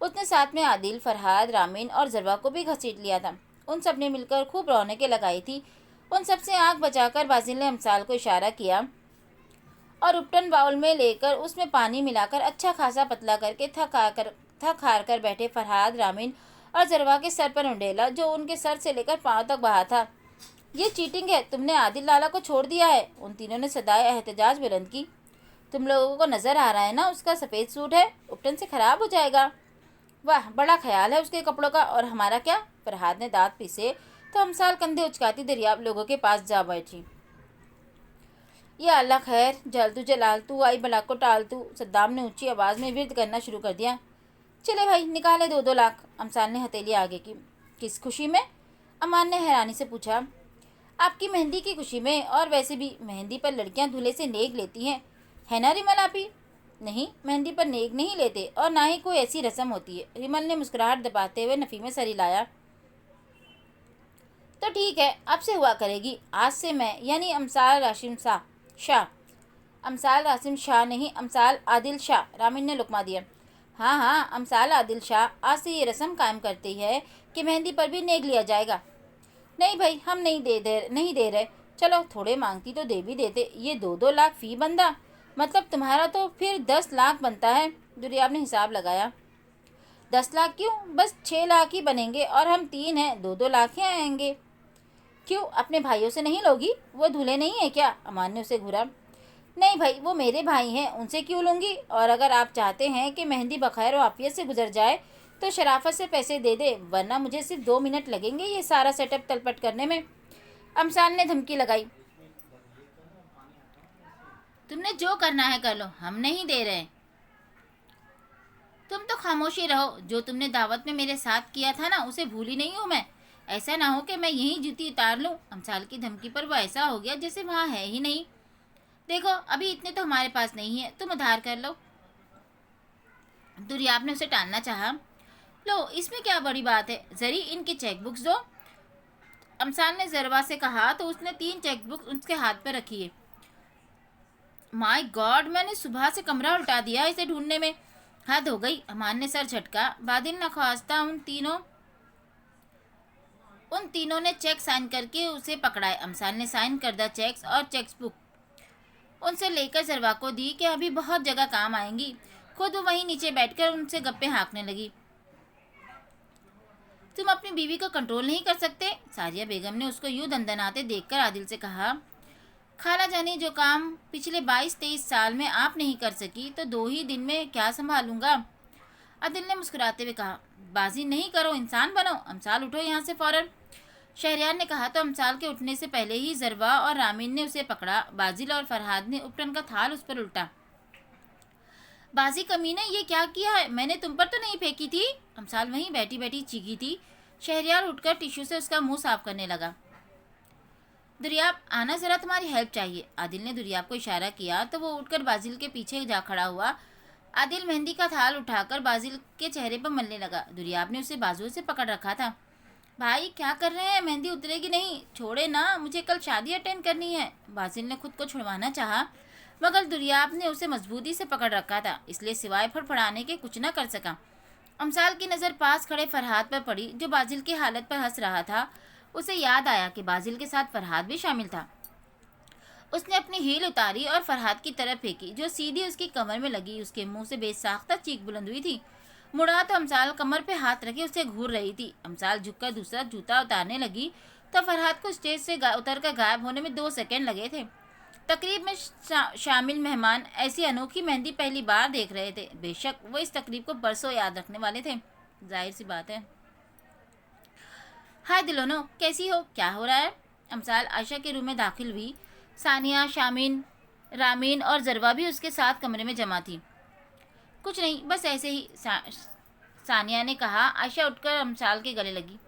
उसने साथ में आदिल, फरहाद, रामीन और जरवा को भी घसीट लिया था। उन सब ने मिलकर खूब रौनकें लगाई थी। उन सब से आँख बचाकर बाजिल ने हमसाल को इशारा किया और उपटन बाउल में लेकर उसमें पानी मिलाकर अच्छा खासा पतला करके थक हार कर बैठे फरहाद, रामीन और जरवा के सर पर उंडेला, जो उनके सर से लेकर पांव तक बहा था। ये चीटिंग है, तुमने आदिल लाला को छोड़ दिया है। उन तीनों ने सदाए एहतजाज बुलंद की। तुम लोगों को नजर आ रहा है ना, उसका सफ़ेद सूट है, उपटन से खराब हो जाएगा। वाह, बड़ा ख्याल है उसके कपड़ों का, और हमारा क्या? फरहाद ने दांत पीसे तो हमसाल कंधे उचकाती दरियाब लोगों के पास जा बैठी। या अल्लाह खैर, जलतू जलालतू आई भला को टालतू। सद्दाम ने ऊंची आवाज़ में विर्द करना शुरू कर दिया। चले भाई, निकाले 2-2 लाख। अमसाल ने हथेली आगे की। किस खुशी में? अमान ने हैरानी से पूछा। आपकी मेहंदी की खुशी में, और वैसे भी मेहंदी पर लड़कियां दूल्हे से नेक लेती हैं, है ना रिमल आपी? नहीं, मेहंदी पर नेक नहीं लेते और ना ही कोई ऐसी रस्म होती है। रिमल ने मुस्कुराहट दबाते हुए नफ़ी में सर हिलाया। तो ठीक है, अब से हुआ करेगी। आज से मैं यानी अमसाल राशिम शाह, अमसाल रासिम शाह नहीं, अमसाल आदिल शाह। रामीन ने लुकमा दिया। हाँ हाँ, अमसाल आदिल शाह, आज से ये रस्म कायम करती है कि मेहंदी पर भी नेक लिया जाएगा। नहीं भाई, हम नहीं दे रहे। चलो, थोड़े मांगती तो दे भी देते। ये 2-2 लाख फी बंदा, मतलब तुम्हारा तो फिर 10 लाख बनता है। दुरियाब ने हिसाब लगाया। 10 लाख क्यों, बस 6 लाख ही बनेंगे, और हम 3 हैं, 2-2 लाख ही आएंगे। क्यों, अपने भाइयों से नहीं लोगी? वो दूल्हे नहीं है क्या? अमान ने उसे घूरा। नहीं भाई, वो मेरे भाई हैं, उनसे क्यों लूँगी? और अगर आप चाहते हैं कि मेहंदी बखैर आफियत से गुजर जाए तो शराफत से पैसे दे दे, वरना मुझे सिर्फ 2 मिनट लगेंगे ये सारा सेटअप तलपट करने में। अमसाल ने धमकी लगाई। तुमने जो करना है कर लो, हम नहीं दे रहे। तुम तो खामोशी रहो। जो तुमने दावत में मेरे साथ किया था ना, उसे भूली नहीं हूँ मैं। ऐसा ना हो कि मैं यही जूती उतार लूँ। अमसाल की धमकी पर वो ऐसा हो गया जैसे वहाँ है ही नहीं। देखो, अभी इतने तो हमारे पास नहीं है, तुम उधार कर लो। दुरियाब ने उसे टालना चाहा। लो, इसमें क्या बड़ी बात है, जरी इनकी चेक बुक्स दो। अमसाल ने जरवा से कहा तो उसने 3 चेक बुक उसके हाथ पर रखी है। माय गॉड, मैंने सुबह से कमरा उल्टा दिया इसे ढूंढने में। हद हो गई। अमान ने सर झटका। बादिल नख्वास्ता उन तीनों ने चेक साइन करके उसे पकड़ाए। अमसाल ने साइन करदा चेक्स और चेक्स बुक उनसे लेकर जरवा को दी कि अभी बहुत जगह काम आएंगी। खुद वो वहीं नीचे बैठकर उनसे गप्पे हाँकने लगी। तुम अपनी बीवी को कंट्रोल नहीं कर सकते? सारिया बेगम ने उसको यूं दंदनाते देखकर आदिल से कहा। खाला जानी, जो काम पिछले 22-23 साल में आप नहीं कर सकी तो 2 ही दिन में क्या संभालूंगा? आदिल ने मुस्कुराते हुए कहा। बाजी नहीं करो, इंसान बनो। अमसाल, उठो यहाँ से फौरन। शहरयार ने कहा तो अमसाल के उठने से पहले ही जरवा और रामीन ने उसे पकड़ा। बाजिल और फरहाद ने उपटन का थाल उस पर उल्टा। बाजी कमीने, ये क्या किया है? मैंने तुम पर तो नहीं फेंकी थी। अमसाल वहीं बैठी बैठी चीखी थी। शहरयार उठकर टिश्यू से उसका मुंह साफ करने लगा। दुरियाब, आना, जरा तुम्हारी हेल्प चाहिए। आदिल ने दुरियाब को इशारा किया तो वो उठकर बाजिल के पीछे जा खड़ा हुआ। आदिल मेहंदी का थाल उठाकर बाजिल के चेहरे पर मलने लगा। दुरियाब ने उसे बाजुओं से पकड़ रखा था। भाई क्या कर रहे हैं? मेहंदी उतरेगी नहीं, छोड़े ना, मुझे कल शादी अटेंड करनी है। बाजिल ने खुद को छुड़वाना चाहा, मगर दुरियाब ने उसे मजबूती से पकड़ रखा था, इसलिए सिवाय फड़फड़ाने के कुछ न कर सका। अमसाल की नज़र पास खड़े फरहाद पर पड़ी, जो बाजिल की हालत पर हंस रहा था। उसे याद आया कि बाजिल के साथ फरहाद भी शामिल था। उसने अपनी हील उतारी और फरहाद की तरफ फेंकी, जो सीधी उसकी कमर में लगी। उसके मुंह से बेसाख्ता चीख बुलंद हुई थी। मुड़ा तो अमसाल कमर पे हाथ रखे उसे घूर रही थी। अमसाल झुककर दूसरा जूता उतारने लगी तो फरहाद को स्टेज से उतरकर गायब होने में 2 सेकंड लगे थे। तकरीब में शामिल मेहमान ऐसी अनोखी मेहंदी पहली बार देख रहे थे। बेशक वो इस तकरीब को बरसों याद रखने वाले थे, जाहिर सी बात है। हाय दिलोनो, कैसी हो? क्या हो रहा है? अमसाल आयशा के रूम में दाखिल हुई। सानिया, शामीन, रामीन और जरवा भी उसके साथ कमरे में जमा थी। कुछ नहीं, बस ऐसे ही, सानिया ने कहा। आयशा उठकर अमसाल के गले लगी।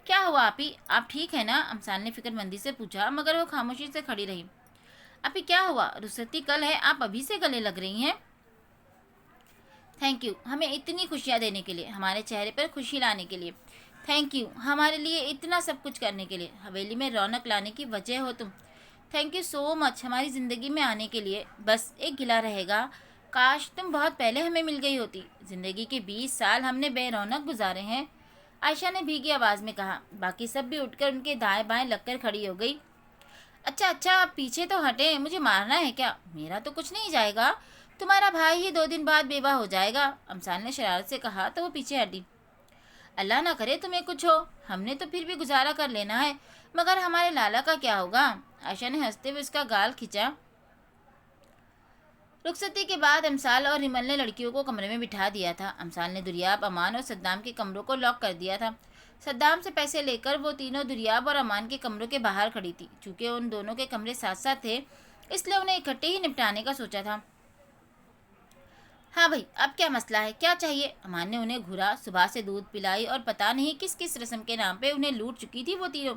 क्या हुआ आपी, आप ठीक है ना? अमसाल ने फिक्रमंदी से पूछा, मगर वो खामोशी से खड़ी रही। आपी क्या हुआ? रुखसती कल है, आप अभी से गले लग रही हैं? थैंक यू हमें इतनी खुशियाँ देने के लिए, हमारे चेहरे पर खुशी लाने के लिए। थैंक यू हमारे लिए इतना सब कुछ करने के लिए। हवेली में रौनक लाने की वजह हो तुम। थैंक यू सो मच हमारी ज़िंदगी में आने के लिए। बस एक गिला रहेगा, काश तुम बहुत पहले हमें मिल गई होती। ज़िंदगी के 20 साल हमने बेरौनक गुजारे हैं। आयशा ने भीगी आवाज़ में कहा। बाकी सब भी उठकर उनके दाएं बाएं लगकर खड़ी हो गई। अच्छा अच्छा, आप पीछे तो हटें, मुझे मारना है क्या? मेरा तो कुछ नहीं जाएगा, तुम्हारा भाई ही 2 दिन बाद बेवा हो जाएगा। अमसाल ने शरारत से कहा तो वो पीछे हटी। अल्लाह ना करे तुम्हें कुछ हो, हमने तो फिर भी गुजारा कर लेना है, मगर हमारे लाला का क्या होगा? आयशा ने हंसते हुए उसका गाल खींचा। रुखसती के बाद अमसाल और रिमल ने लड़कियों को कमरे में बिठा दिया था। अमसाल ने दुरियाब, अमान और सद्दाम के कमरों को लॉक कर दिया था। सद्दाम से पैसे लेकर वो तीनों दुरियाब और अमान के कमरों के बाहर खड़ी थी। चूँकि उन दोनों के कमरे साथ साथ थे, इसलिए उन्हें इकट्ठे ही निपटाने का सोचा था। हाँ भाई, अब क्या मसला है, क्या चाहिए? अमान ने उन्हें घूरा। सुबह से दूध पिलाई और पता नहीं किस किस रस्म के नाम पे उन्हें लूट चुकी थी वो तीनों।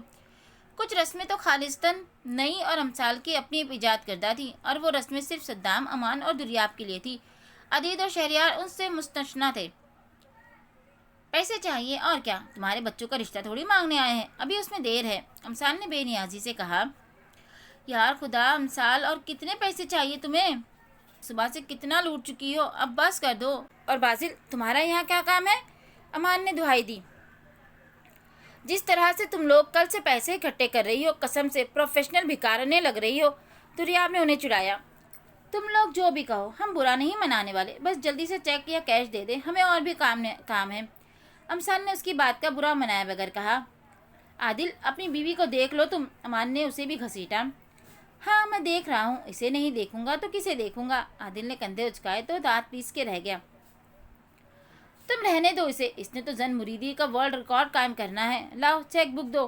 कुछ रस्में तो खालिस्तन नई और अमसाल की अपनी इजाद करदा थी, और वो रस्में सिर्फ सद्दाम, अमान और दुरियाब के लिए थी। अदीद और शहरियार उनसे मुस्तशना थे। पैसे चाहिए और क्या, तुम्हारे बच्चों का रिश्ता थोड़ी मांगने आए हैं, अभी उसमें देर है। अमसाल ने बेनियाजी से कहा। यार खुदा अमसाल, और कितने पैसे चाहिए तुम्हें? सुबह से कितना लूट चुकी हो, अब बस कर दो। और बाजिल, तुम्हारा यहाँ क्या काम है? अमान ने दुहाई दी। जिस तरह से तुम लोग कल से पैसे इकट्ठे कर रही हो, कसम से प्रोफेशनल भिखारने लग रही हो। दुरियाब ने उन्हें चिढ़ाया। तुम लोग जो भी कहो, हम बुरा नहीं मनाने वाले, बस जल्दी से चेक या कैश दे दे, हमें और भी काम है। अमसाल ने उसकी बात का बुरा मनाए बगैर कहा। आदिल, अपनी बीवी को देख लो तुम। अमान ने उसे भी घसीटा। हाँ मैं देख रहा हूँ, इसे नहीं देखूंगा तो किसे देखूंगा? आदिल ने कंधे उचकाए तो दांत पीस के रह गया। तुम रहने दो इसे, इसने तो जन मुरीदी का वर्ल्ड रिकॉर्ड कायम करना है। लाओ चेक बुक दो।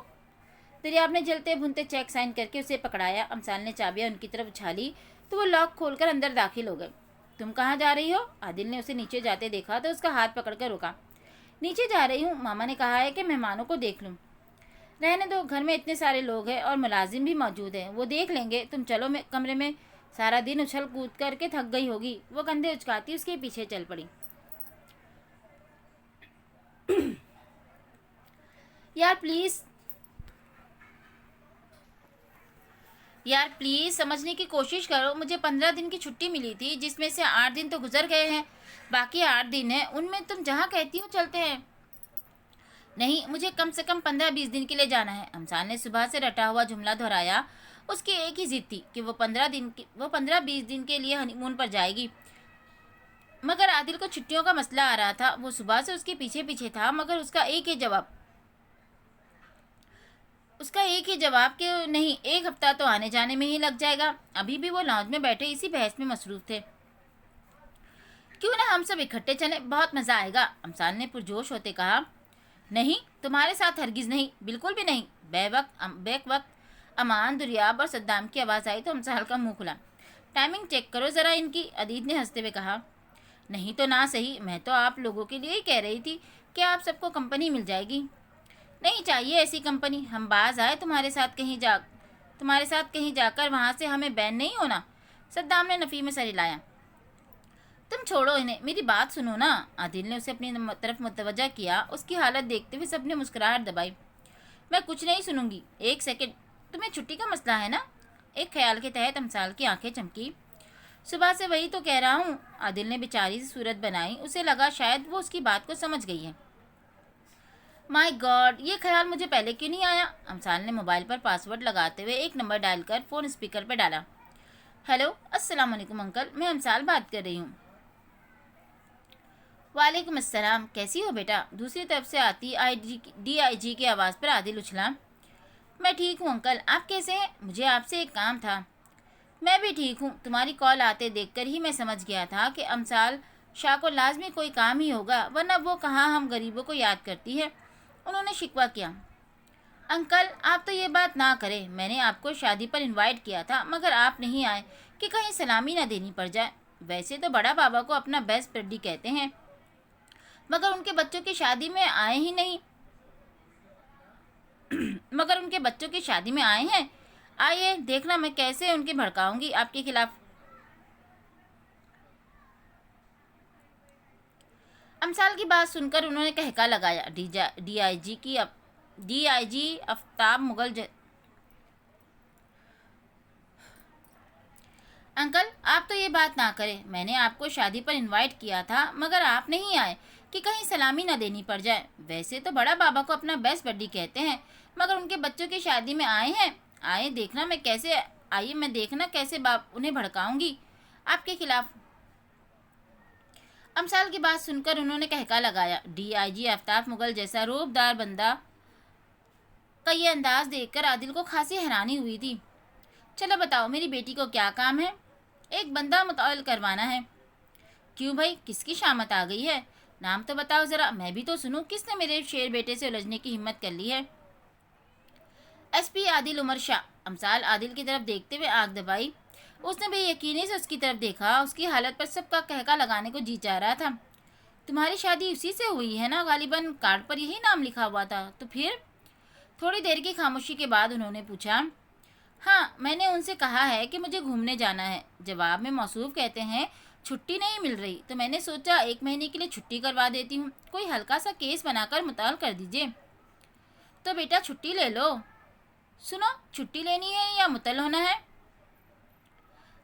दरियाब ने जलते भुनते चेक साइन करके उसे पकड़ाया। अमसाल ने चाबियां उनकी तरफ उछाली तो वो लॉक खोलकर अंदर दाखिल हो गए। तुम कहाँ जा रही हो? आदिल ने उसे नीचे जाते देखा तो उसका हाथ पकड़कर रोका। नीचे जा रही हूँ, मामा ने कहा है कि मेहमानों को देख लूँ। रहने दो, घर में इतने सारे लोग हैं और मुलाजिम भी मौजूद हैं, वो देख लेंगे। तुम चलो कमरे में, सारा दिन उछल कूद करके थक गई होगी। वो कंधे उचकाती उसके पीछे चल पड़ी। यार प्लीज़ समझने की कोशिश करो, मुझे 15 दिन की छुट्टी मिली थी, जिसमें से 8 दिन तो गुजर गए हैं, बाकी 8 दिन हैं, उनमें तुम जहाँ कहती हो चलते हैं। नहीं, मुझे कम से कम 15-20 दिन के लिए जाना है। अमसाल ने सुबह से रटा हुआ जुमला दोहराया। उसकी एक ही जिद थी कि वो 15-20 दिन के लिए हनीमून पर जाएगी। मगर आदिल को छुट्टियों का मसला आ रहा था। वो सुबह से उसके पीछे पीछे था, मगर उसका एक ही जवाब कि नहीं, 1 हफ्ता तो आने जाने में ही लग जाएगा। अभी भी वो लॉन्ज में बैठे इसी बहस में मसरूफ थे। क्यों ना हम सब इकट्ठे चलें, बहुत मज़ा आएगा, अमसाल ने पुरजोश होते कहा। नहीं, तुम्हारे साथ हरगिज़ नहीं, बिल्कुल भी नहीं। बैक वक्त अमान, दुरियाब और सद्दाम की आवाज़ आई तो अमसाल का मुंह खुला। टाइमिंग चेक करो ज़रा इनकी, अदीद ने हंसते हुए कहा। نہیں تو نہ صحیح، میں تو آپ لوگوں کے لیے ہی کہہ رہی تھی کہ آپ سب کو کمپنی مل جائے گی. نہیں چاہیے ایسی کمپنی. ہم باز آئے تمہارے ساتھ کہیں جا کر وہاں سے ہمیں بین نہیں ہونا. صدام نے نفی میں سر ہلایا. تم چھوڑو انہیں، میری بات سنو نا. عادل نے اسے اپنی طرف متوجہ کیا. اس کی حالت دیکھتے ہوئے سب نے مسکراہٹ دبائی. میں کچھ نہیں سنوں گی. ایک سیکنڈ، تمہیں چھٹی کا مسئلہ ہے نا؟ ایک خیال کے تحت امسال کی آنکھیں چمکی. صبح سے وہی تو کہہ رہا ہوں. عادل نے بیچاری سی صورت بنائی. اسے لگا شاید وہ اس کی بات کو سمجھ گئی ہے. مائی گاڈ، یہ خیال مجھے پہلے کیوں نہیں آیا؟ امسال نے موبائل پر پاس ورڈ لگاتے ہوئے ایک نمبر ڈائل کر فون اسپیکر پہ ڈالا. ہیلو، السلام علیکم انکل، میں امسال بات کر رہی ہوں. وعلیکم السلام. کیسی ہو بیٹا؟ دوسری طرف سے آتی ڈی آئی جی کی آواز پر عادل اچھلا. میں ٹھیک ہوں انکل، آپ کیسے ہیں؟ مجھے آپ سے ایک کام تھا. میں بھی ٹھیک ہوں. تمہاری کال آتے دیکھ کر ہی میں سمجھ گیا تھا کہ امسال شاہ کو لازمی کوئی کام ہی ہوگا، ورنہ وہ کہاں ہم غریبوں کو یاد کرتی ہے. انہوں نے شکوہ کیا. انکل آپ تو یہ بات نہ کریں. میں نے آپ کو شادی پر انوائٹ کیا تھا مگر آپ نہیں آئے کہ کہیں سلامی نہ دینی پڑ جائے. ویسے تو بڑا بابا کو اپنا بیسٹ بڈی کہتے ہیں مگر ان کے بچوں کی شادی میں آئے ہی نہیں. مگر ان کے بچوں کی شادی میں آئے ہیں. آئیے دیکھنا میں کیسے ان کے بھڑکاؤں گی آپ کے خلاف. امسال کی بات سن کر انہوں نے کہکا لگایا. D I G Aftab Mughal uncle آپ تو یہ بات نہ کریں. میں نے آپ کو شادی پر انوائٹ کیا تھا مگر آپ نہیں آئے کہ کہیں سلامی نہ دینی پڑ جائے. ویسے تو بڑا بابا کو اپنا بیسٹ بڈی کہتے ہیں مگر ان کے بچوں کی شادی میں آئے ہیں. آئیے دیکھنا کیسے باپ انہیں بھڑکاؤں گی آپ کے خلاف. امسال کی بات سن کر انہوں نے کہکا لگایا. D I G Aftab Mughal جیسا روب دار بندہ کا یہ انداز دیکھ کر عادل کو خاصی حیرانی ہوئی تھی. چلو بتاؤ میری بیٹی کو کیا کام ہے؟ ایک بندہ متعلق کروانا ہے. کیوں بھائی، کس کی شامت آ گئی ہے؟ نام تو بتاؤ ذرا، میں بھی تو سنوں کس نے میرے شیر بیٹے سے الجھنے کی ہمت کر لی ہے. ایس پی عادل عمر شاہ. امسال عادل کی طرف دیکھتے ہوئے آنکھ دبائی. اس نے بے یقینی سے اس کی طرف دیکھا. اس کی حالت پر سب کا کہکا لگانے کو جی چاہ رہا تھا. تمہاری شادی اسی سے ہوئی ہے نا؟ غالباً کارڈ پر یہی نام لکھا ہوا تھا. تو پھر؟ تھوڑی دیر کی خاموشی کے بعد انہوں نے پوچھا. ہاں، میں نے ان سے کہا ہے کہ مجھے گھومنے جانا ہے. جواب میں موصوف کہتے ہیں چھٹی نہیں مل رہی تو میں نے سوچا 1 مہینے کے لیے چھٹی کروا دیتی ہوں. کوئی ہلکا سا کیس بنا کر مطلع کر دیجیے. تو بیٹا چھٹی لے لو. سنو، چھٹی لینی ہے یا مطلع ہونا ہے؟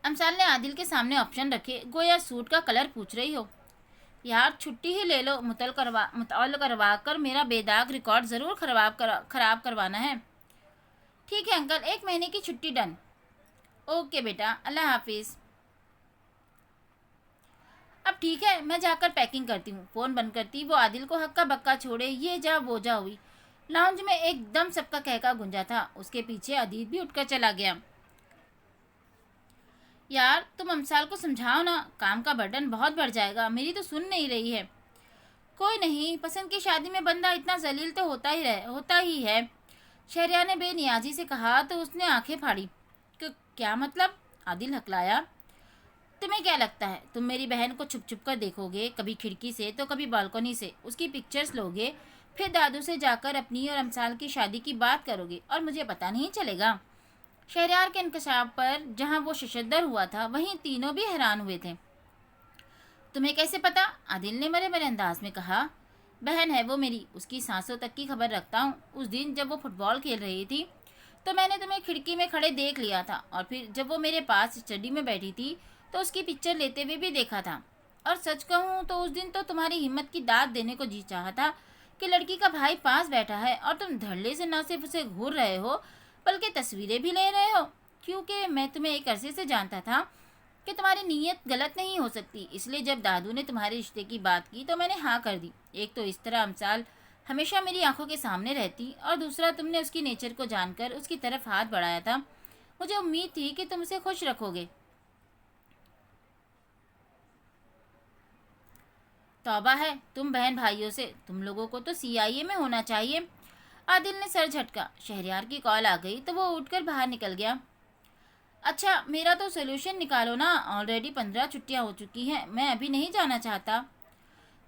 امسال نے عادل کے سامنے آپشن رکھے گویا سوٹ کا کلر پوچھ رہی ہو. یار چھٹی ہی لے لو. مطلع کروا کر میرا بے داغ ریکارڈ ضرور خراب کروانا ہے. ٹھیک ہے انکل، 1 مہینے کی چھٹی ڈن. اوکے بیٹا، اللہ حافظ. اب ٹھیک ہے، میں جا کر پیکنگ کرتی ہوں. فون بند کرتی وہ عادل کو ہکا بکا چھوڑے یہ جا وہ جا ہوئی. لاؤنج میں ایک دم سب کا کہکا گونجا تھا. اس کے پیچھے عدید بھی اٹھ کر چلا گیا. یار تم امسال کو سمجھاؤ نا، کام کا برڈن بہت بڑھ جائے گا. میری تو سن نہیں رہی ہے. کوئی نہیں، پسند کی شادی میں بندہ اتنا ذلیل تو ہوتا ہی ہے. شہریار نے بے نیازی سے کہا تو اس نے آنکھیں پھاڑی. کیا مطلب؟ عادل ہکلایا. تمہیں کیا لگتا ہے تم میری بہن کو چھپ چھپ کر دیکھو گے، کبھی کھڑکی سے تو کبھی بالکنی سے اس کی پکچرز لوگے، پھر دادو سے جا کر اپنی اور امسال کی شادی کی بات کرو گے اور مجھے پتہ نہیں چلے گا؟ شہریار کے انکشاف پر جہاں وہ ششدر ہوا تھا وہیں تینوں بھی حیران ہوئے تھے. تمہیں کیسے پتا؟ عادل نے مرے انداز میں کہا. بہن ہے وہ میری، اس کی سانسوں تک کی خبر رکھتا ہوں. اس دن جب وہ فٹ بال کھیل رہی تھی تو میں نے تمہیں کھڑکی میں کھڑے دیکھ لیا تھا، اور پھر جب وہ میرے پاس اسٹڈی میں بیٹھی تھی تو اس کی پکچر لیتے ہوئے بھی دیکھا تھا. اور سچ کہوں تو اس دن تو تمہاری ہمت کی داد دینے کو جی چاہا تھا کہ لڑکی کا بھائی پاس بیٹھا ہے اور تم دھڑلے سے نہ صرف اسے گھور رہے ہو بلکہ تصویریں بھی لے رہے ہو. کیونکہ میں تمہیں ایک عرصے سے جانتا تھا کہ تمہاری نیت غلط نہیں ہو سکتی، اس لیے جب دادو نے تمہارے رشتے کی بات کی تو میں نے ہاں کر دی. ایک تو اس طرح امسال ہمیشہ میری آنکھوں کے سامنے رہتی، اور دوسرا تم نے اس کی نیچر کو جان کر اس کی طرف ہاتھ بڑھایا تھا. مجھے امید تھی کہ تم اسے خوش رکھو گے. توبہ ہے تم بہن بھائیوں سے، تم لوگوں کو تو CIA میں ہونا چاہیے. عادل نے سر جھٹکا. شہریار کی کال آ گئی تو وہ اٹھ کر باہر نکل گیا. اچھا میرا تو سولوشن نکالو نا، آلریڈی 15 چھٹیاں ہو چکی ہیں، میں ابھی نہیں جانا چاہتا۔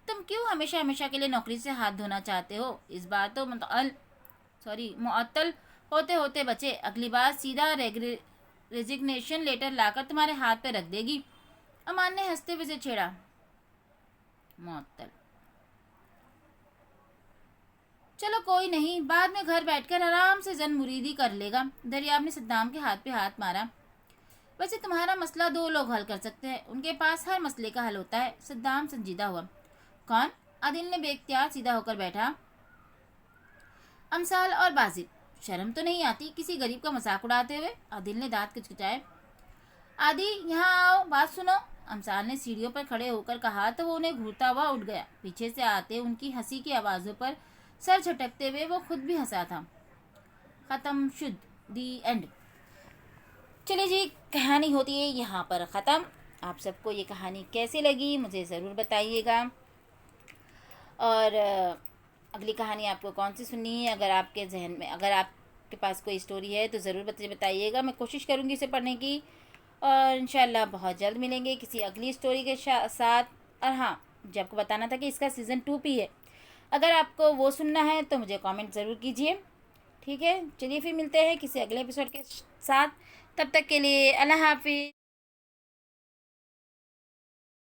تم کیوں ہمیشہ ہمیشہ کے لیے نوکری سے ہاتھ دھونا چاہتے ہو؟ اس بار تو معطل ہوتے ہوتے بچے، اگلی بار سیدھا ریزگنیشن لیٹر لا کر تمہارے ہاتھ پہ رکھ دے گی۔ امان نے ہنستے ہوئے سے چھیڑا۔ معطل، چلو کوئی نہیں، بعد میں گھر بیٹھ کر آرام سے زن مریدی کر لے گا۔ دریاب نے صدام کے ہاتھ پہ ہاتھ مارا۔ ویسے تمہارا مسئلہ 2 لوگ حل کر سکتے ہیں، ان کے پاس ہر مسئلے کا حل ہوتا ہے۔ صدام سنجیدہ ہوا۔ کون؟ عادل نے بے اختیار سیدھا ہو کر بیٹھا۔ امثال اور بازد، شرم تو نہیں آتی کسی غریب کا مذاق اڑاتے ہوئے؟ عادل نے دانت کچکچائے۔ آدی یہاں آؤ، بات سنو، امثال نے سیڑھیوں پر کھڑے ہو کر کہا تو وہ انہیں گھورتا ہوا اٹھ گیا۔ پیچھے سے آتے ان کی ہنسی کی آوازوں پر سر جھٹکتے ہوئے وہ خود بھی ہنسا تھا۔ ختم شد، دی اینڈ۔ چلے جی، کہانی ہوتی ہے یہاں پر ختم۔ آپ سب کو یہ کہانی کیسی لگی مجھے ضرور بتائیے گا، اور اگلی کہانی آپ کو کون سی سننی ہے؟ اگر آپ کے ذہن میں، اگر آپ کے پاس کوئی اسٹوری ہے تو ضرور بتائیے گا، میں کوشش کروں گی اسے پڑھنے کی، اور انشاءاللہ بہت جلد ملیں گے کسی اگلی اسٹوری کے ساتھ۔ اور ہاں، مجھے آپ کو بتانا تھا کہ اس کا سیزن 2 بھی ہے، اگر آپ کو وہ سننا ہے تو مجھے کامنٹ ضرور کیجیے، ٹھیک ہے؟ چلیے پھر ملتے ہیں کسی اگلے ایپیسوڈ کے ساتھ، تب تک کے لیے اللہ حافظ۔